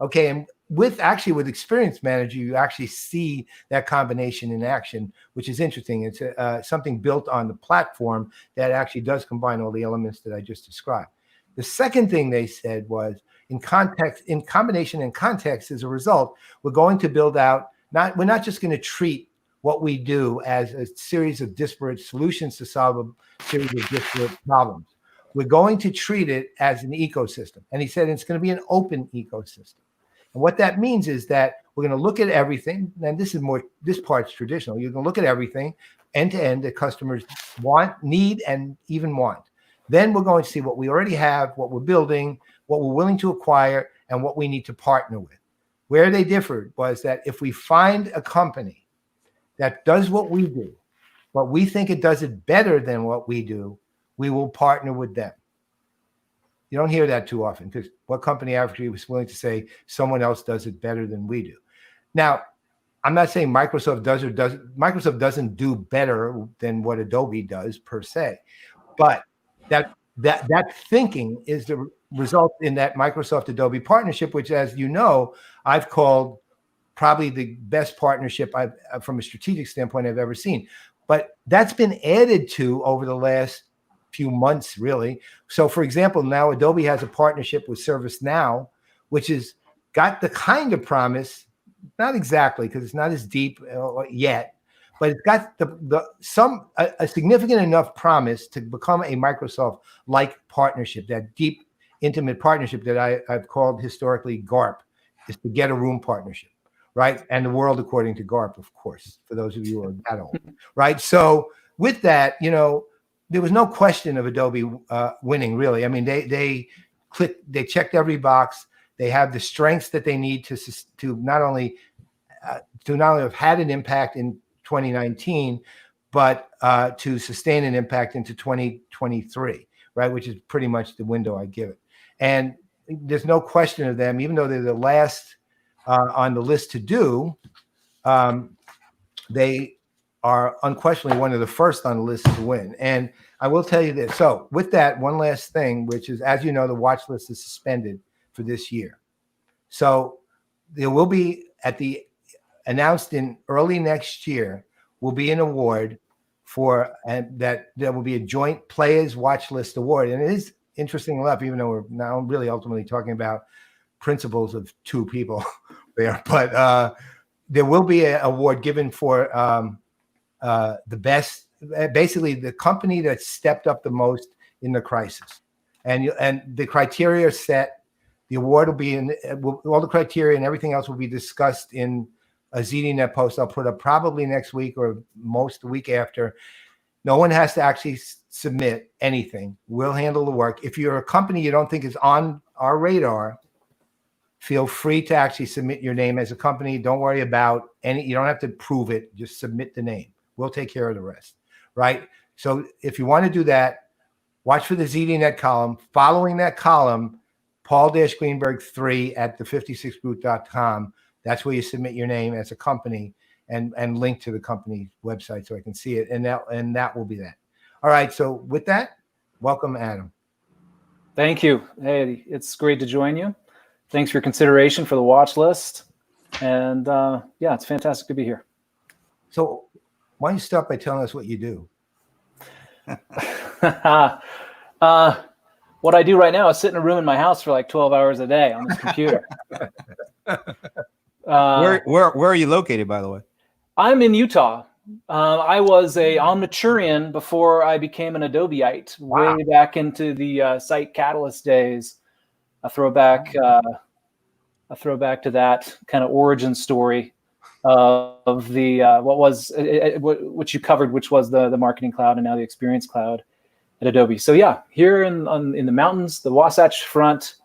B: Okay, and with Experience Manager, you actually see that combination in action, which is interesting. It's something built on the platform that actually does combine all the elements that I just described. The second thing they said was, in combination and context, as a result, we're going to build out, we're not just going to treat what we do as a series of disparate solutions to solve a series of disparate problems. We're going to treat it as an ecosystem. And he said it's going to be an open ecosystem. And what that means is that we're going to look at everything, and this part's traditional. You're going to look at everything end to end that customers want, need, and even want. Then we're going to see what we already have, what we're building, what we're willing to acquire, and what we need to partner with. Where they differed was that if we find a company that does what we do, but we think it does it better than what we do, we will partner with them. You don't hear that too often, because what company actually was willing to say someone else does it better than we do? Now, I'm not saying Microsoft does or doesn't. Microsoft doesn't do better than what Adobe does per se, but that thinking is the result in that Microsoft Adobe partnership, which, as you know, I've called probably the best partnership from a strategic standpoint I've ever seen. But that's been added to over the last few months, really. So, for example, now Adobe has a partnership with ServiceNow, which has got the kind of promise, not exactly because it's not as deep yet, but it's got a significant enough promise to become a Microsoft-like partnership, that deep, intimate partnership that I've called historically GARP, is the Get a Room partnership, right? And the world according to GARP, of course, for those of you who are that old, right? So with that, there was no question of Adobe winning, really. I mean, they checked every box. They have the strengths that they need to not only have had an impact in 2019, but to sustain an impact into 2023, right? Which is pretty much the window I give it. And there's no question of them, even though they're the last on the list to do, they are unquestionably one of the first on the list to win. And I will tell you this. So with that, one last thing, which is, as you know, the watch list is suspended for this year. So there will be, announced in early next year, will be an award and that there will be a joint Playaz watch list award. And it is interesting enough, even though we're now really ultimately talking about principles of two people there, but there will be an award given for the best, basically the company that stepped up the most in the crisis. And the criteria set The award will be in all the criteria and everything else will be discussed in a ZDNet post I'll put up probably next week or most the week after. No one has to actually submit anything. We'll handle the work. If you're a company you don't think is on our radar, feel free to actually submit your name as a company. Don't worry about you don't have to prove it. Just submit the name. We'll take care of the rest, right? So if you want to do that, watch for the ZDNet column. Following that column, Paul-Greenberg3 at the56group.com. That's where you submit your name as a company and link to the company website so I can see it. And that will be that. All right. So with that, welcome, Adam.
E: Thank you. Hey, it's great to join you. Thanks for your consideration for the watch list. And yeah, it's fantastic to be here.
B: So why don't you start by telling us what you do?
E: What I do right now is sit in a room in my house for like 12 hours a day on this computer.
A: Where are you located, by the way?
E: I'm in Utah. I was a Omniturian before I became an Adobeite, way back into the Site Catalyst days. A throwback to that kind of origin story of the which you covered, which was the Marketing Cloud and now the Experience Cloud at Adobe. So yeah, here in the mountains, the Wasatch Front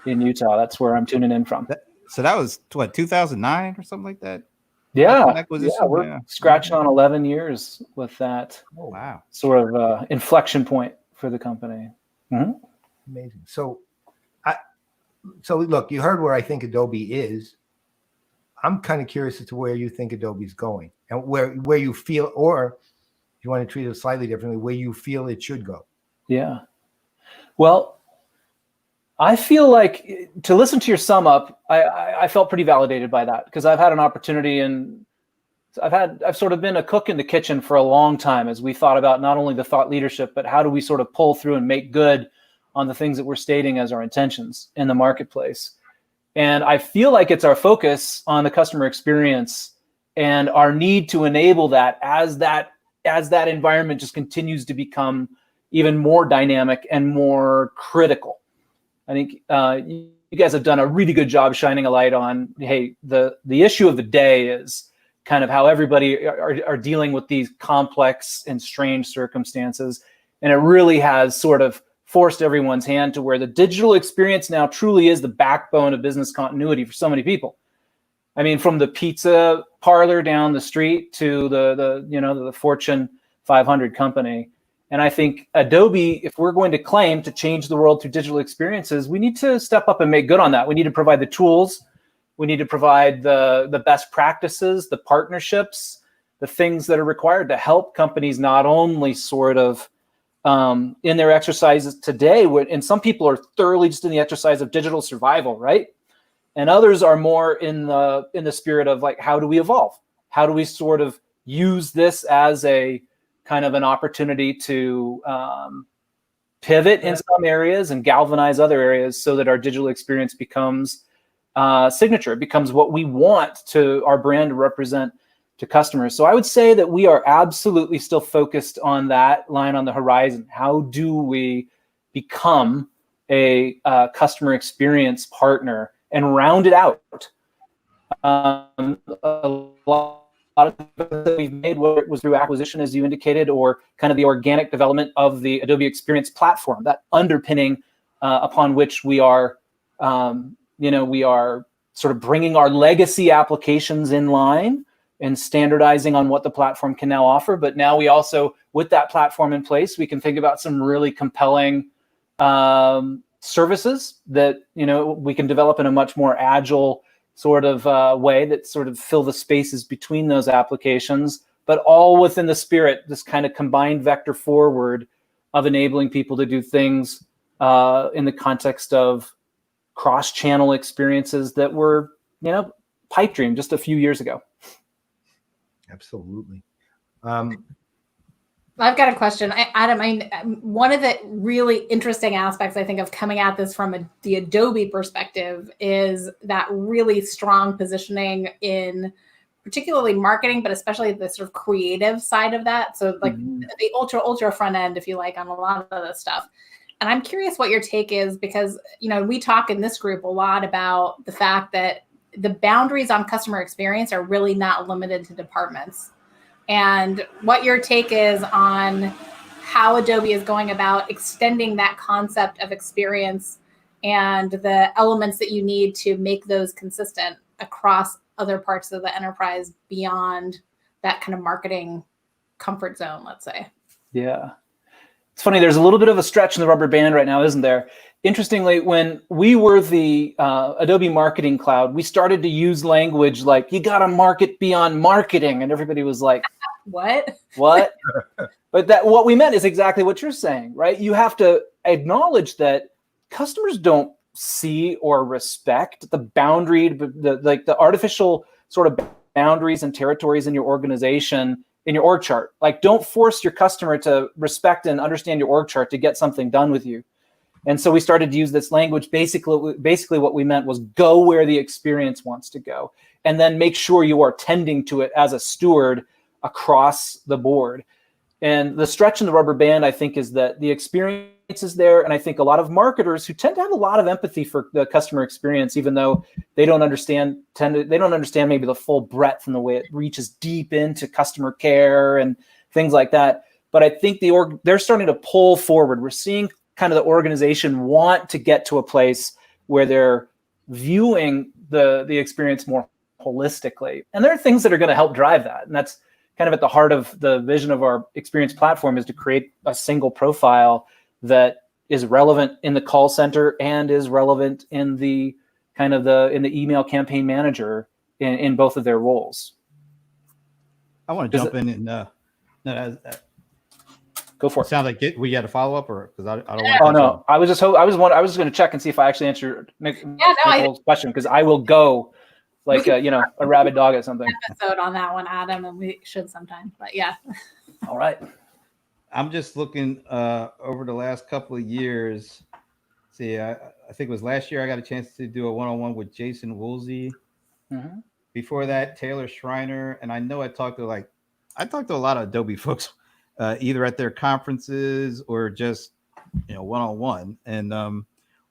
E: in Utah. That's where I'm tuning in from.
A: So that was what, 2009 or something like that?
E: Yeah, we're scratching on 11 years with that.
A: Oh, wow.
E: Sort of inflection point for the company. Mm-hmm.
B: Amazing. So look, you heard where I think Adobe is. I'm kind of curious as to where you think Adobe's going and where you feel, or if you want to treat it slightly differently, where you feel it should go. Yeah.
E: Well, I feel like, to listen to your sum up, I felt pretty validated by that, because I've had an opportunity and I've sort of been a cook in the kitchen for a long time as we thought about not only the thought leadership, but how do we sort of pull through and make good on the things that we're stating as our intentions in the marketplace. And I feel like it's our focus on the customer experience and our need to enable that as that environment just continues to become even more dynamic and more critical. I think you guys have done a really good job shining a light on, hey, the issue of the day is kind of how everybody are dealing with these complex and strange circumstances. And it really has sort of forced everyone's hand to where the digital experience now truly is the backbone of business continuity for so many people. I mean, from the pizza parlor down the street to the Fortune 500 company. And I think Adobe, if we're going to claim to change the world through digital experiences, we need to step up and make good on that. We need to provide the tools. We need to provide the best practices, the partnerships, the things that are required to help companies not only sort of in their exercises today, and some people are thoroughly just in the exercise of digital survival, right? And others are more in the spirit of like, how do we evolve? How do we sort of use this as a kind of an opportunity to pivot in some areas and galvanize other areas so that our digital experience becomes signature, becomes what we want to our brand to represent to customers. So I would say that we are absolutely still focused on that line on the horizon. How do we become a customer experience partner and round it out? A lot of that we've made, whether it was through acquisition, as you indicated, or kind of the organic development of the Adobe Experience platform, that underpinning upon which we are, we are sort of bringing our legacy applications in line and standardizing on what the platform can now offer. But now we also, with that platform in place, we can think about some really compelling services that, we can develop in a much more agile sort of way that sort of fill the spaces between those applications, but all within the spirit, this kind of combined vector forward of enabling people to do things in the context of cross-channel experiences that were, pipe dream just a few years ago.
B: Absolutely.
C: I've got a question. Adam, one of the really interesting aspects, I think, of coming at this from the Adobe perspective is that really strong positioning in particularly marketing, but especially the sort of creative side of that. So like the ultra front end, if you like, on a lot of this stuff. And I'm curious what your take is, because, we talk in this group a lot about the fact that the boundaries on customer experience are really not limited to departments. And what your take is on how Adobe is going about extending that concept of experience and the elements that you need to make those consistent across other parts of the enterprise beyond that kind of marketing comfort zone, let's say.
E: Yeah. It's funny, there's a little bit of a stretch in the rubber band right now, isn't there? Interestingly, when we were the Adobe Marketing Cloud, we started to use language like, you got to market beyond marketing. And everybody was like,
C: What?
E: But what we meant is exactly what you're saying, right? You have to acknowledge that customers don't see or respect the boundary, the artificial sort of boundaries and territories in your organization, in your org chart. Like, don't force your customer to respect and understand your org chart to get something done with you. And so we started to use this language. Basically what we meant was go where the experience wants to go, and then make sure you are tending to it as a steward across the board. And the stretch in the rubber band, I think, is that the experience is there. And I think a lot of marketers who tend to have a lot of empathy for the customer experience, even though they don't understand maybe the full breadth and the way it reaches deep into customer care and things like that. But I think they're starting to pull forward. We're seeing kind of the organization want to get to a place where they're viewing the experience more holistically. And there are things that are going to help drive that. And that's kind of at the heart of the vision of our experience platform, is to create a single profile that is relevant in the call center and is relevant in the in the email campaign manager in both of their roles.
A: I want to jump in and
E: go for it.
A: Sound like we had a follow up, or because I don't want.
E: Oh no, I was just going to check and see if I actually answered Nicole's question, because I will go like a rabid dog at something.
C: Episode on that one, Adam, and we should sometime. But yeah.
E: All right.
A: I'm just looking over the last couple of years. See, I think it was last year I got a chance to do a one-on-one with Jason Woolsey. Mm-hmm. Before that, Taylor Schreiner, and I know I talked to a lot of Adobe folks, either at their conferences or just one-on-one. And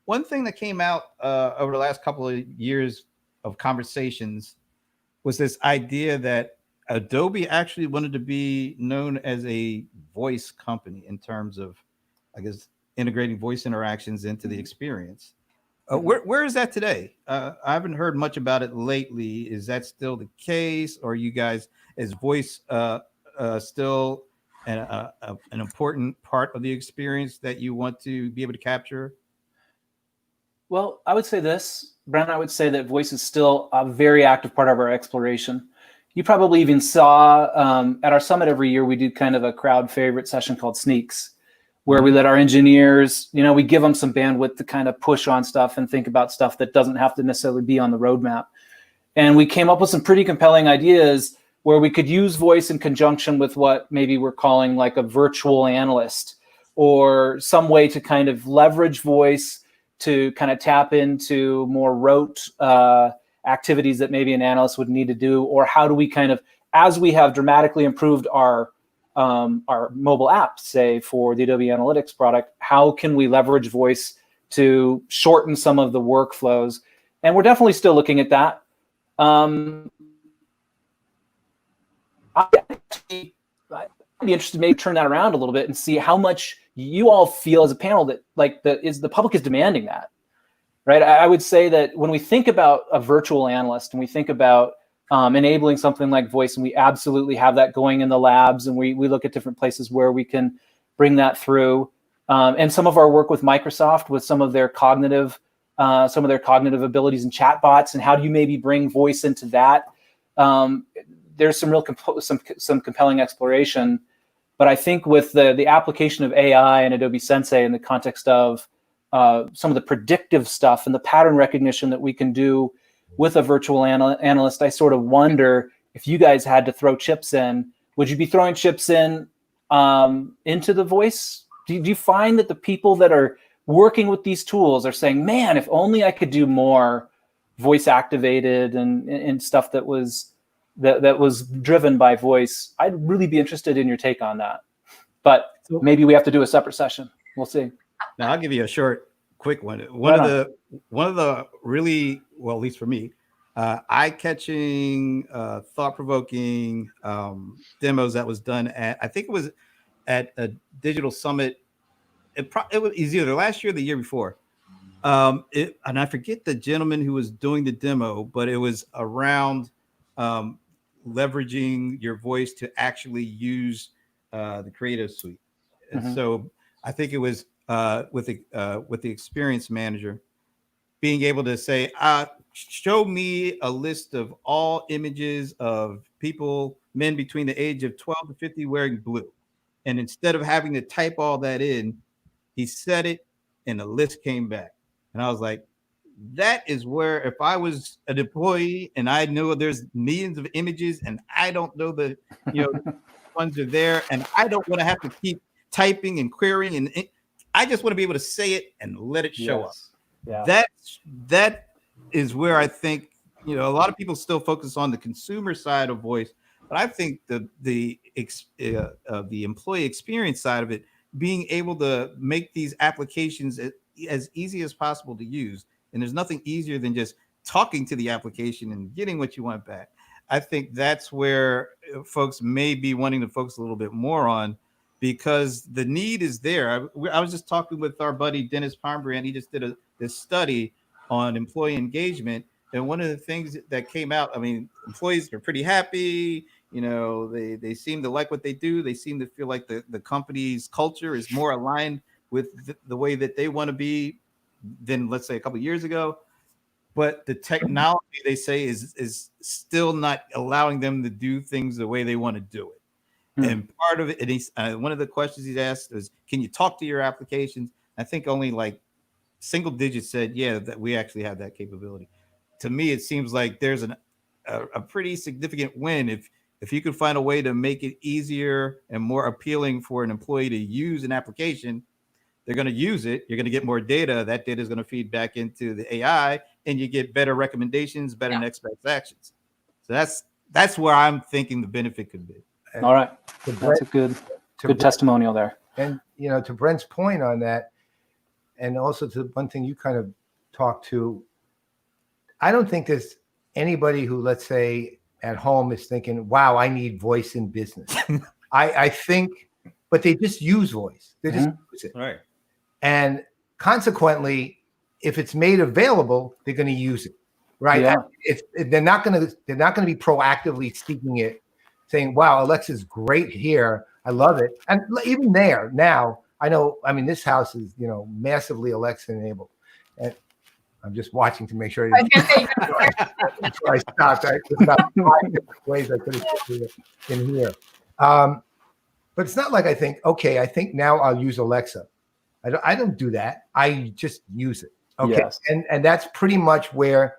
A: one thing that came out over the last couple of years of conversations was this idea that Adobe actually wanted to be known as a voice company in terms of, I guess, integrating voice interactions into the experience. Where is that today? I haven't heard much about it lately. Is that still the case? Or are you guys, is voice still an important part of the experience that you want to be able to capture?
E: Well, I would say this, Brent, I would say that voice is still a very active part of our exploration. You probably even saw at our summit every year, we do kind of a crowd favorite session called Sneaks, where we let our engineers, we give them some bandwidth to kind of push on stuff and think about stuff that doesn't have to necessarily be on the roadmap. And we came up with some pretty compelling ideas where we could use voice in conjunction with what maybe we're calling like a virtual analyst, or some way to kind of leverage voice to kind of tap into more rote activities that maybe an analyst would need to do. Or how do we kind of, as we have dramatically improved our mobile apps, say for the Adobe Analytics product, how can we leverage voice to shorten some of the workflows? And we're definitely still looking at that. I'd be interested to maybe turn that around a little bit and see how much you all feel as a panel that the public is demanding that, right? I would say that when we think about a virtual analyst and we think about enabling something like voice, and we absolutely have that going in the labs, and we look at different places where we can bring that through. And some of our work with Microsoft, with some of their cognitive abilities and chatbots, and how do you maybe bring voice into that? There's some real some compelling exploration. But I think with the application of AI and Adobe Sensei in the context of some of the predictive stuff and the pattern recognition that we can do with a virtual analyst, I sort of wonder if you guys had to throw chips in, would you be throwing chips in into the voice? Do you find that the people that are working with these tools are saying, man, if only I could do more voice activated and stuff that was driven by voice? I'd really be interested in your take on that. But maybe we have to do a separate session. We'll see.
A: Now I'll give you a short, quick one.
E: Right
A: One of the really, well, at least for me, eye-catching, thought-provoking demos that was done at, I think it was at a digital summit. It was either last year or the year before. And I forget the gentleman who was doing the demo, but it was around leveraging your voice to actually use the Creative Suite. And so I think it was with the Experience Manager, being able to say, show me a list of all images of people, men between the age of 12 to 50 wearing blue. And instead of having to type all that in, he said it and the list came back. And I was like, that is where, if I was an employee and I know there's millions of images and I don't know ones are there, and I don't want to have to keep typing and querying, and I just want to be able to say it and let it show up.
E: Yeah.
A: That is where I think, a lot of people still focus on the consumer side of voice, but I think the employee experience side of it, being able to make these applications as easy as possible to use. And there's nothing easier than just talking to the application and getting what you want back. I think that's where folks may be wanting to focus a little bit more on, because the need is there. I was just talking with our buddy Dennis Pombrand. He just did this study on employee engagement. And one of the things that came out, I mean, employees are pretty happy. They seem to like what they do. They seem to feel like the company's culture is more aligned with the way that they want to be than, let's say, a couple of years ago. But the technology, they say, is still not allowing them to do things the way they want to do it. And part of it, and one of the questions he's asked is, can you talk to your applications? I think only like single digits said, yeah, that we actually have that capability. To me, it seems like there's a pretty significant win if you could find a way to make it easier and more appealing for an employee to use an application. They're going to use it. You're going to get more data. That data is going to feed back into the AI, and you get better recommendations, better next best actions. So that's where I'm thinking the benefit could be.
E: All right. That's a good testimonial there.
B: And, to Brent's point on that, and also to one thing you kind of talked to, I don't think there's anybody who, let's say, at home is thinking, wow, I need voice in business. I think, but they just use voice. They just use it.
A: Right.
B: And consequently, if it's made available, they're going to use it. Right.
E: Yeah.
B: If they're not going to be proactively seeking it, saying, wow, Alexa's great here. I love it. And even there now, this house is, massively Alexa enabled. And I'm just watching to make sure before I stopped. There's about 5 different ways I could have put it in here. But it's not like I think now I'll use Alexa. I don't do that. I just use it. Okay.
E: Yes.
B: And that's pretty much where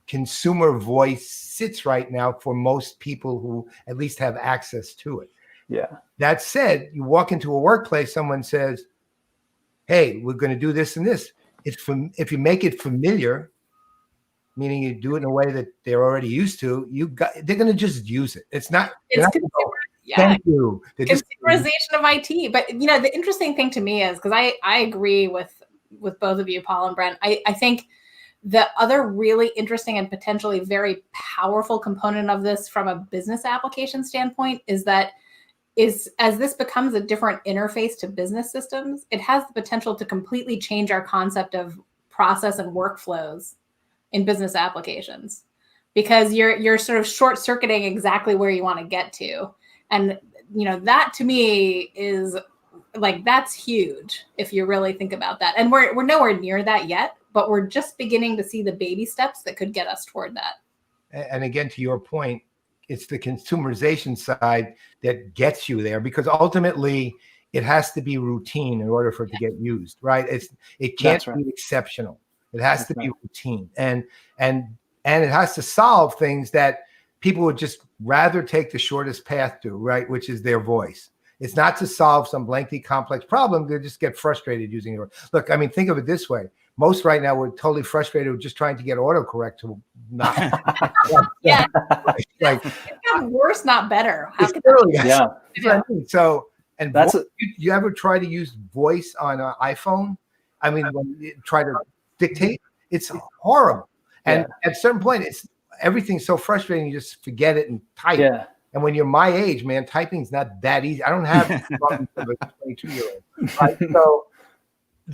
B: consumer voice sits right now for most people who at least have access to it.
E: Yeah.
B: That said, you walk into a workplace, someone says, hey, we're going to do this and this. If you make it familiar, meaning you do it in a way that they're already used to, they're going to just use it. It's not. Thank you.
C: Consumerization of IT. But the interesting thing to me is, because I agree with both of you, Paul and Brent. I think the other really interesting and potentially very powerful component of this from a business application standpoint is as this becomes a different interface to business systems, it has the potential to completely change our concept of process and workflows in business applications, because you're sort of short-circuiting exactly where you want to get to. And, that to me is like, that's huge if you really think about that. And we're nowhere near that yet, but we're just beginning to see the baby steps that could get us toward that.
B: And again, to your point, it's the consumerization side that gets you there, because ultimately it has to be routine in order for it to get used, right? It can't be exceptional. It has to be routine. And it has to solve things that people would just rather take the shortest path to, right? Which is their voice. It's not to solve some lengthy, complex problem. They just get frustrated using it. Look, think of it this way. Most right now, we're totally frustrated with just trying to get autocorrect to not.
C: Yeah.
B: Like,
C: it's gotten worse, not better.
B: It's really, yeah. So, And
E: That's
B: you ever try to use voice on an iPhone? I mean, when you try to dictate, it's horrible. And at a certain point, everything's so frustrating. You just forget it and type.
E: Yeah.
B: And when you're my age, man, typing's not that easy. I don't have problems of a 22-year-old. Right? So,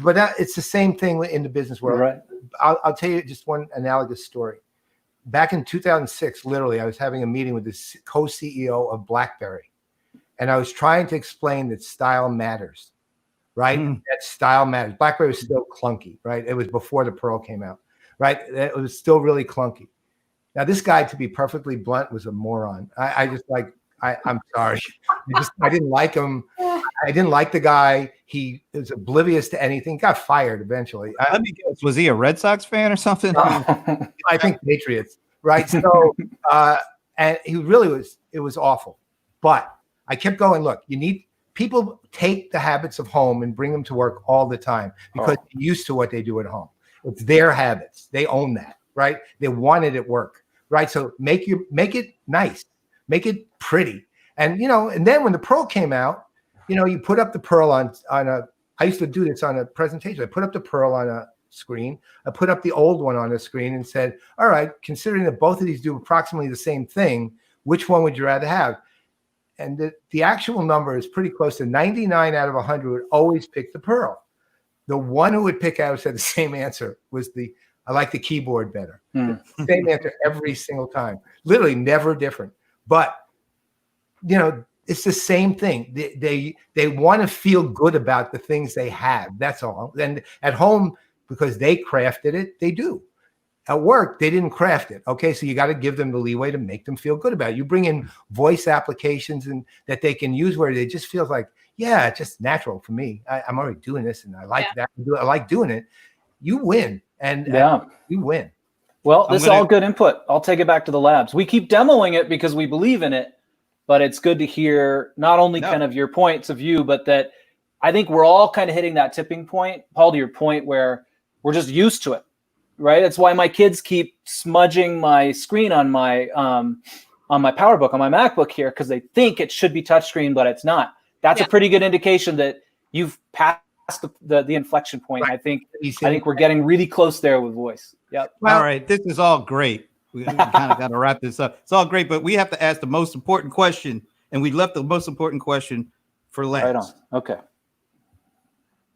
B: but it's the same thing in the business world.
E: Right.
B: I'll tell you just one analogous story. Back in 2006, literally, I was having a meeting with the co-CEO of BlackBerry, and I was trying to explain that style matters, right? That style matters. BlackBerry was still clunky, right? It was before the Pearl came out, right? It was still really clunky. Now, this guy, to be perfectly blunt, was a moron. I'm sorry. I didn't like him. I didn't like the guy. He was oblivious to anything. Got fired eventually.
A: Let me guess, was he a Red Sox fan or something?
B: I think Patriots, right? So, and he really was. It was awful. But I kept going. Look, you need people take the habits of home and bring them to work all the time because they're used to what they do at home. It's their habits. They own that, right? They want it at work, right? So make it nice, make it pretty, and and then when the Pearl came out. You put up the Pearl on a. I used to do this on a presentation. I put up the Pearl on a screen. I put up the old one on a screen and said, "All right, considering that both of these do approximately the same thing, which one would you rather have?" And the actual number is pretty close to 99 out of 100 would always pick the Pearl. The one who would pick out said the same answer was I like the keyboard better. Same answer every single time. Literally never different. But it's the same thing. They want to feel good about the things they have. That's all. And at home, because they crafted it, they do. At work, they didn't craft it. Okay, so you got to give them the leeway to make them feel good about it. You bring in voice applications and that they can use where it just feels like, yeah, it's just natural for me. I'm already doing this, and I like that. I like doing it. You win, and you win.
E: Well, this is all good input. I'll take it back to the labs. We keep demoing it because we believe in it. But it's good to hear not only kind of your points of view, but that I think we're all kind of hitting that tipping point, Paul, to your point, where we're just used to it, right? That's why my kids keep smudging my screen on my PowerBook, on my MacBook here, because they think it should be touchscreen, but it's not. That's a pretty good indication that you've passed the inflection point. Right. I think we're getting really close there with voice. Yep.
A: All right, this is all great. We kind of got to wrap this up. It's all great, but we have to ask the most important question, and we left the most important question for last.
E: Right on. Okay.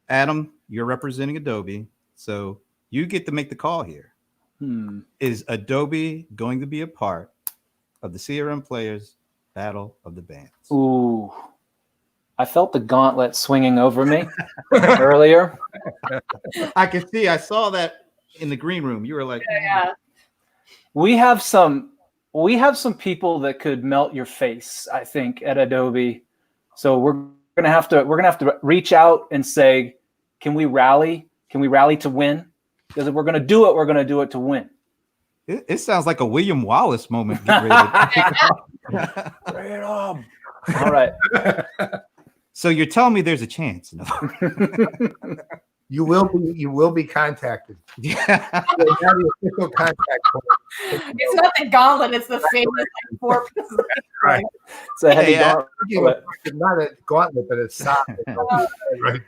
A: Adam, you're representing Adobe, so you get to make the call here. Is Adobe going to be a part of the CRM Playaz Battle of the Bands?
E: Ooh, I felt the gauntlet swinging over me earlier.
A: I saw that in the green room. You were like,
C: yeah.
E: We have some people that could melt your face, I think, at Adobe. So we're gonna have to reach out and say, can we rally? Can we rally to win? Because if we're gonna do it to win.
A: It sounds like a William Wallace moment. Get ready.
B: Bring it on.
E: All right.
B: So you're telling me there's a chance? No. You will be contacted.
A: Yeah.
B: The official contact point.
C: It's not the gauntlet, it's the famous like 4 pieces.
B: Right.
E: It's a heavy gauntlet.
B: It's not a gauntlet, but it's soft. Right.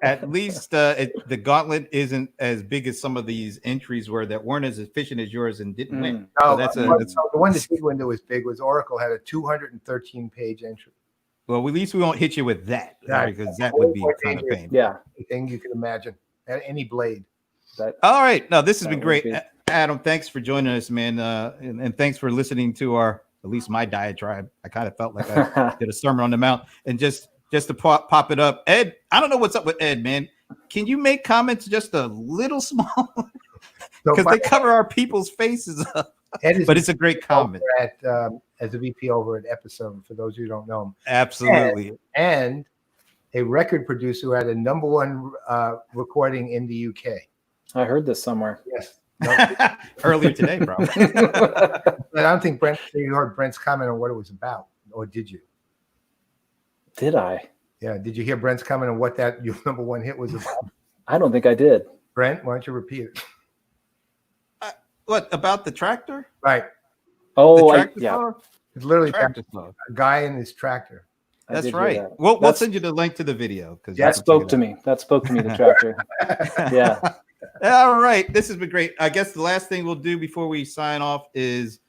A: At least the gauntlet isn't as big as some of these entries were that weren't as efficient as yours and didn't win.
B: No,
A: So
B: the one that did win that was big was Oracle had a 213-page entry.
A: Well, at least we won't hit you with that, because that would be kind of painful.
E: Yeah.
B: Anything you can imagine. Any blade.
A: All right. No, this has been great. Adam, thanks for joining us, man. And thanks for listening to at least my diatribe. I kind of felt like I did a sermon on the mount. And just to pop it up, Ed, I don't know what's up with Ed, man. Can you make comments just a little small? Because they cover our people's faces up. But it's a great comment.
B: As a VP over at Episode, for those who don't know him.
A: Absolutely.
B: And a record producer who had a #1 recording in the UK.
E: I heard this somewhere.
B: Yes.
A: Earlier today, probably.
B: But I don't think you heard Brent's comment on what it was about, or did you?
E: Did I?
B: Yeah. Did you hear Brent's comment on what that your #1 hit was about?
E: I don't think I did.
B: Brent, why don't you repeat it?
A: What about the tractor?
B: Right.
E: Oh,
A: the tractor
E: yeah.
B: It's literally
A: tractor
B: a guy in his tractor.
A: That's
E: did hear
A: right.
E: that.
A: We'll
E: That's-
A: send you the link to the video because
E: That spoke to me. That spoke to me, the chapter. Yeah.
A: All right. This has been great. I guess the last thing we'll do before we sign off is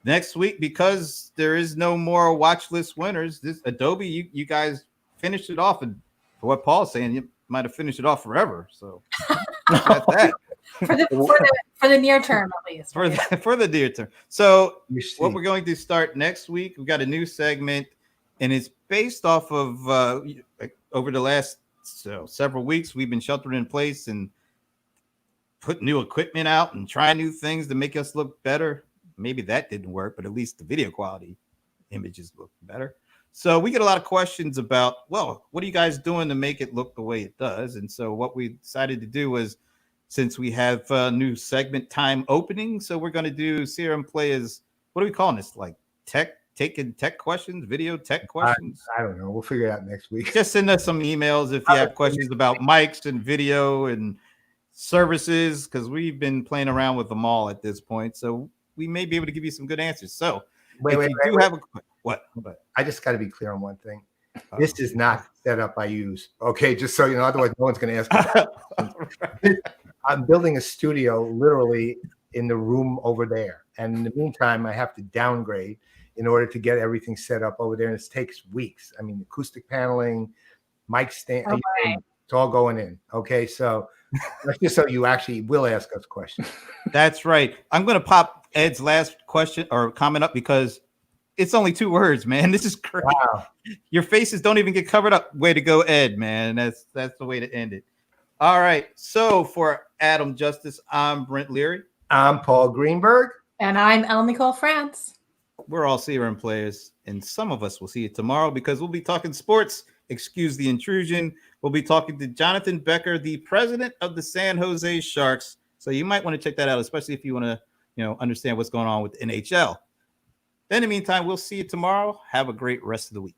A: next week, because there is no more watch list winners. This Adobe, you guys finished it off, and for what Paul's saying, you might have finished it off forever. So got that
C: for the near term at least.
A: for the near term. So
B: You see.
A: what we're going to start next week, we've got a new segment, and it's based off of over the last several weeks, we've been sheltering in place and put new equipment out and try new things to make us look better. Maybe that didn't work, but at least the video quality images look better. So we get a lot of questions about, well, what are you guys doing to make it look the way it does? And so what we decided to do was, since we have a new segment time opening, so we're going to do CRM Playaz. What are we calling this? Like taking tech questions, video tech questions?
B: I don't know. We'll figure it out next week.
A: Just send us some emails if you have questions about mics and video and services, because we've been playing around with them all at this point. So we may be able to give you some good answers. So
B: Wait,
A: have a what?
B: I just got to be clear on one thing. This is not setup I use. Okay, just so you know. Otherwise, no one's going to ask me. I'm building a studio literally in the room over there, and in the meantime, I have to downgrade in order to get everything set up over there, and it takes weeks. I mean, acoustic paneling, mic stand, it's all going in. Okay, so that's just so you actually will ask us questions.
A: That's right. I'm going to pop Ed's last question or comment up because it's only 2 words, man. This is great.
B: Wow.
A: Your faces don't even get covered up. Way to go, Ed, man. That's the way to end it. All right. So for Adam Justis, I'm Brent Leary.
B: I'm Paul Greenberg.
C: And I'm Elle Nicole France.
A: We're all CRM players, and some of us will see you tomorrow because we'll be talking sports. Excuse the intrusion. We'll be talking to Jonathan Becker, the president of the San Jose Sharks. So you might want to check that out, especially if you want to, understand what's going on with NHL. In the meantime, we'll see you tomorrow. Have a great rest of the week.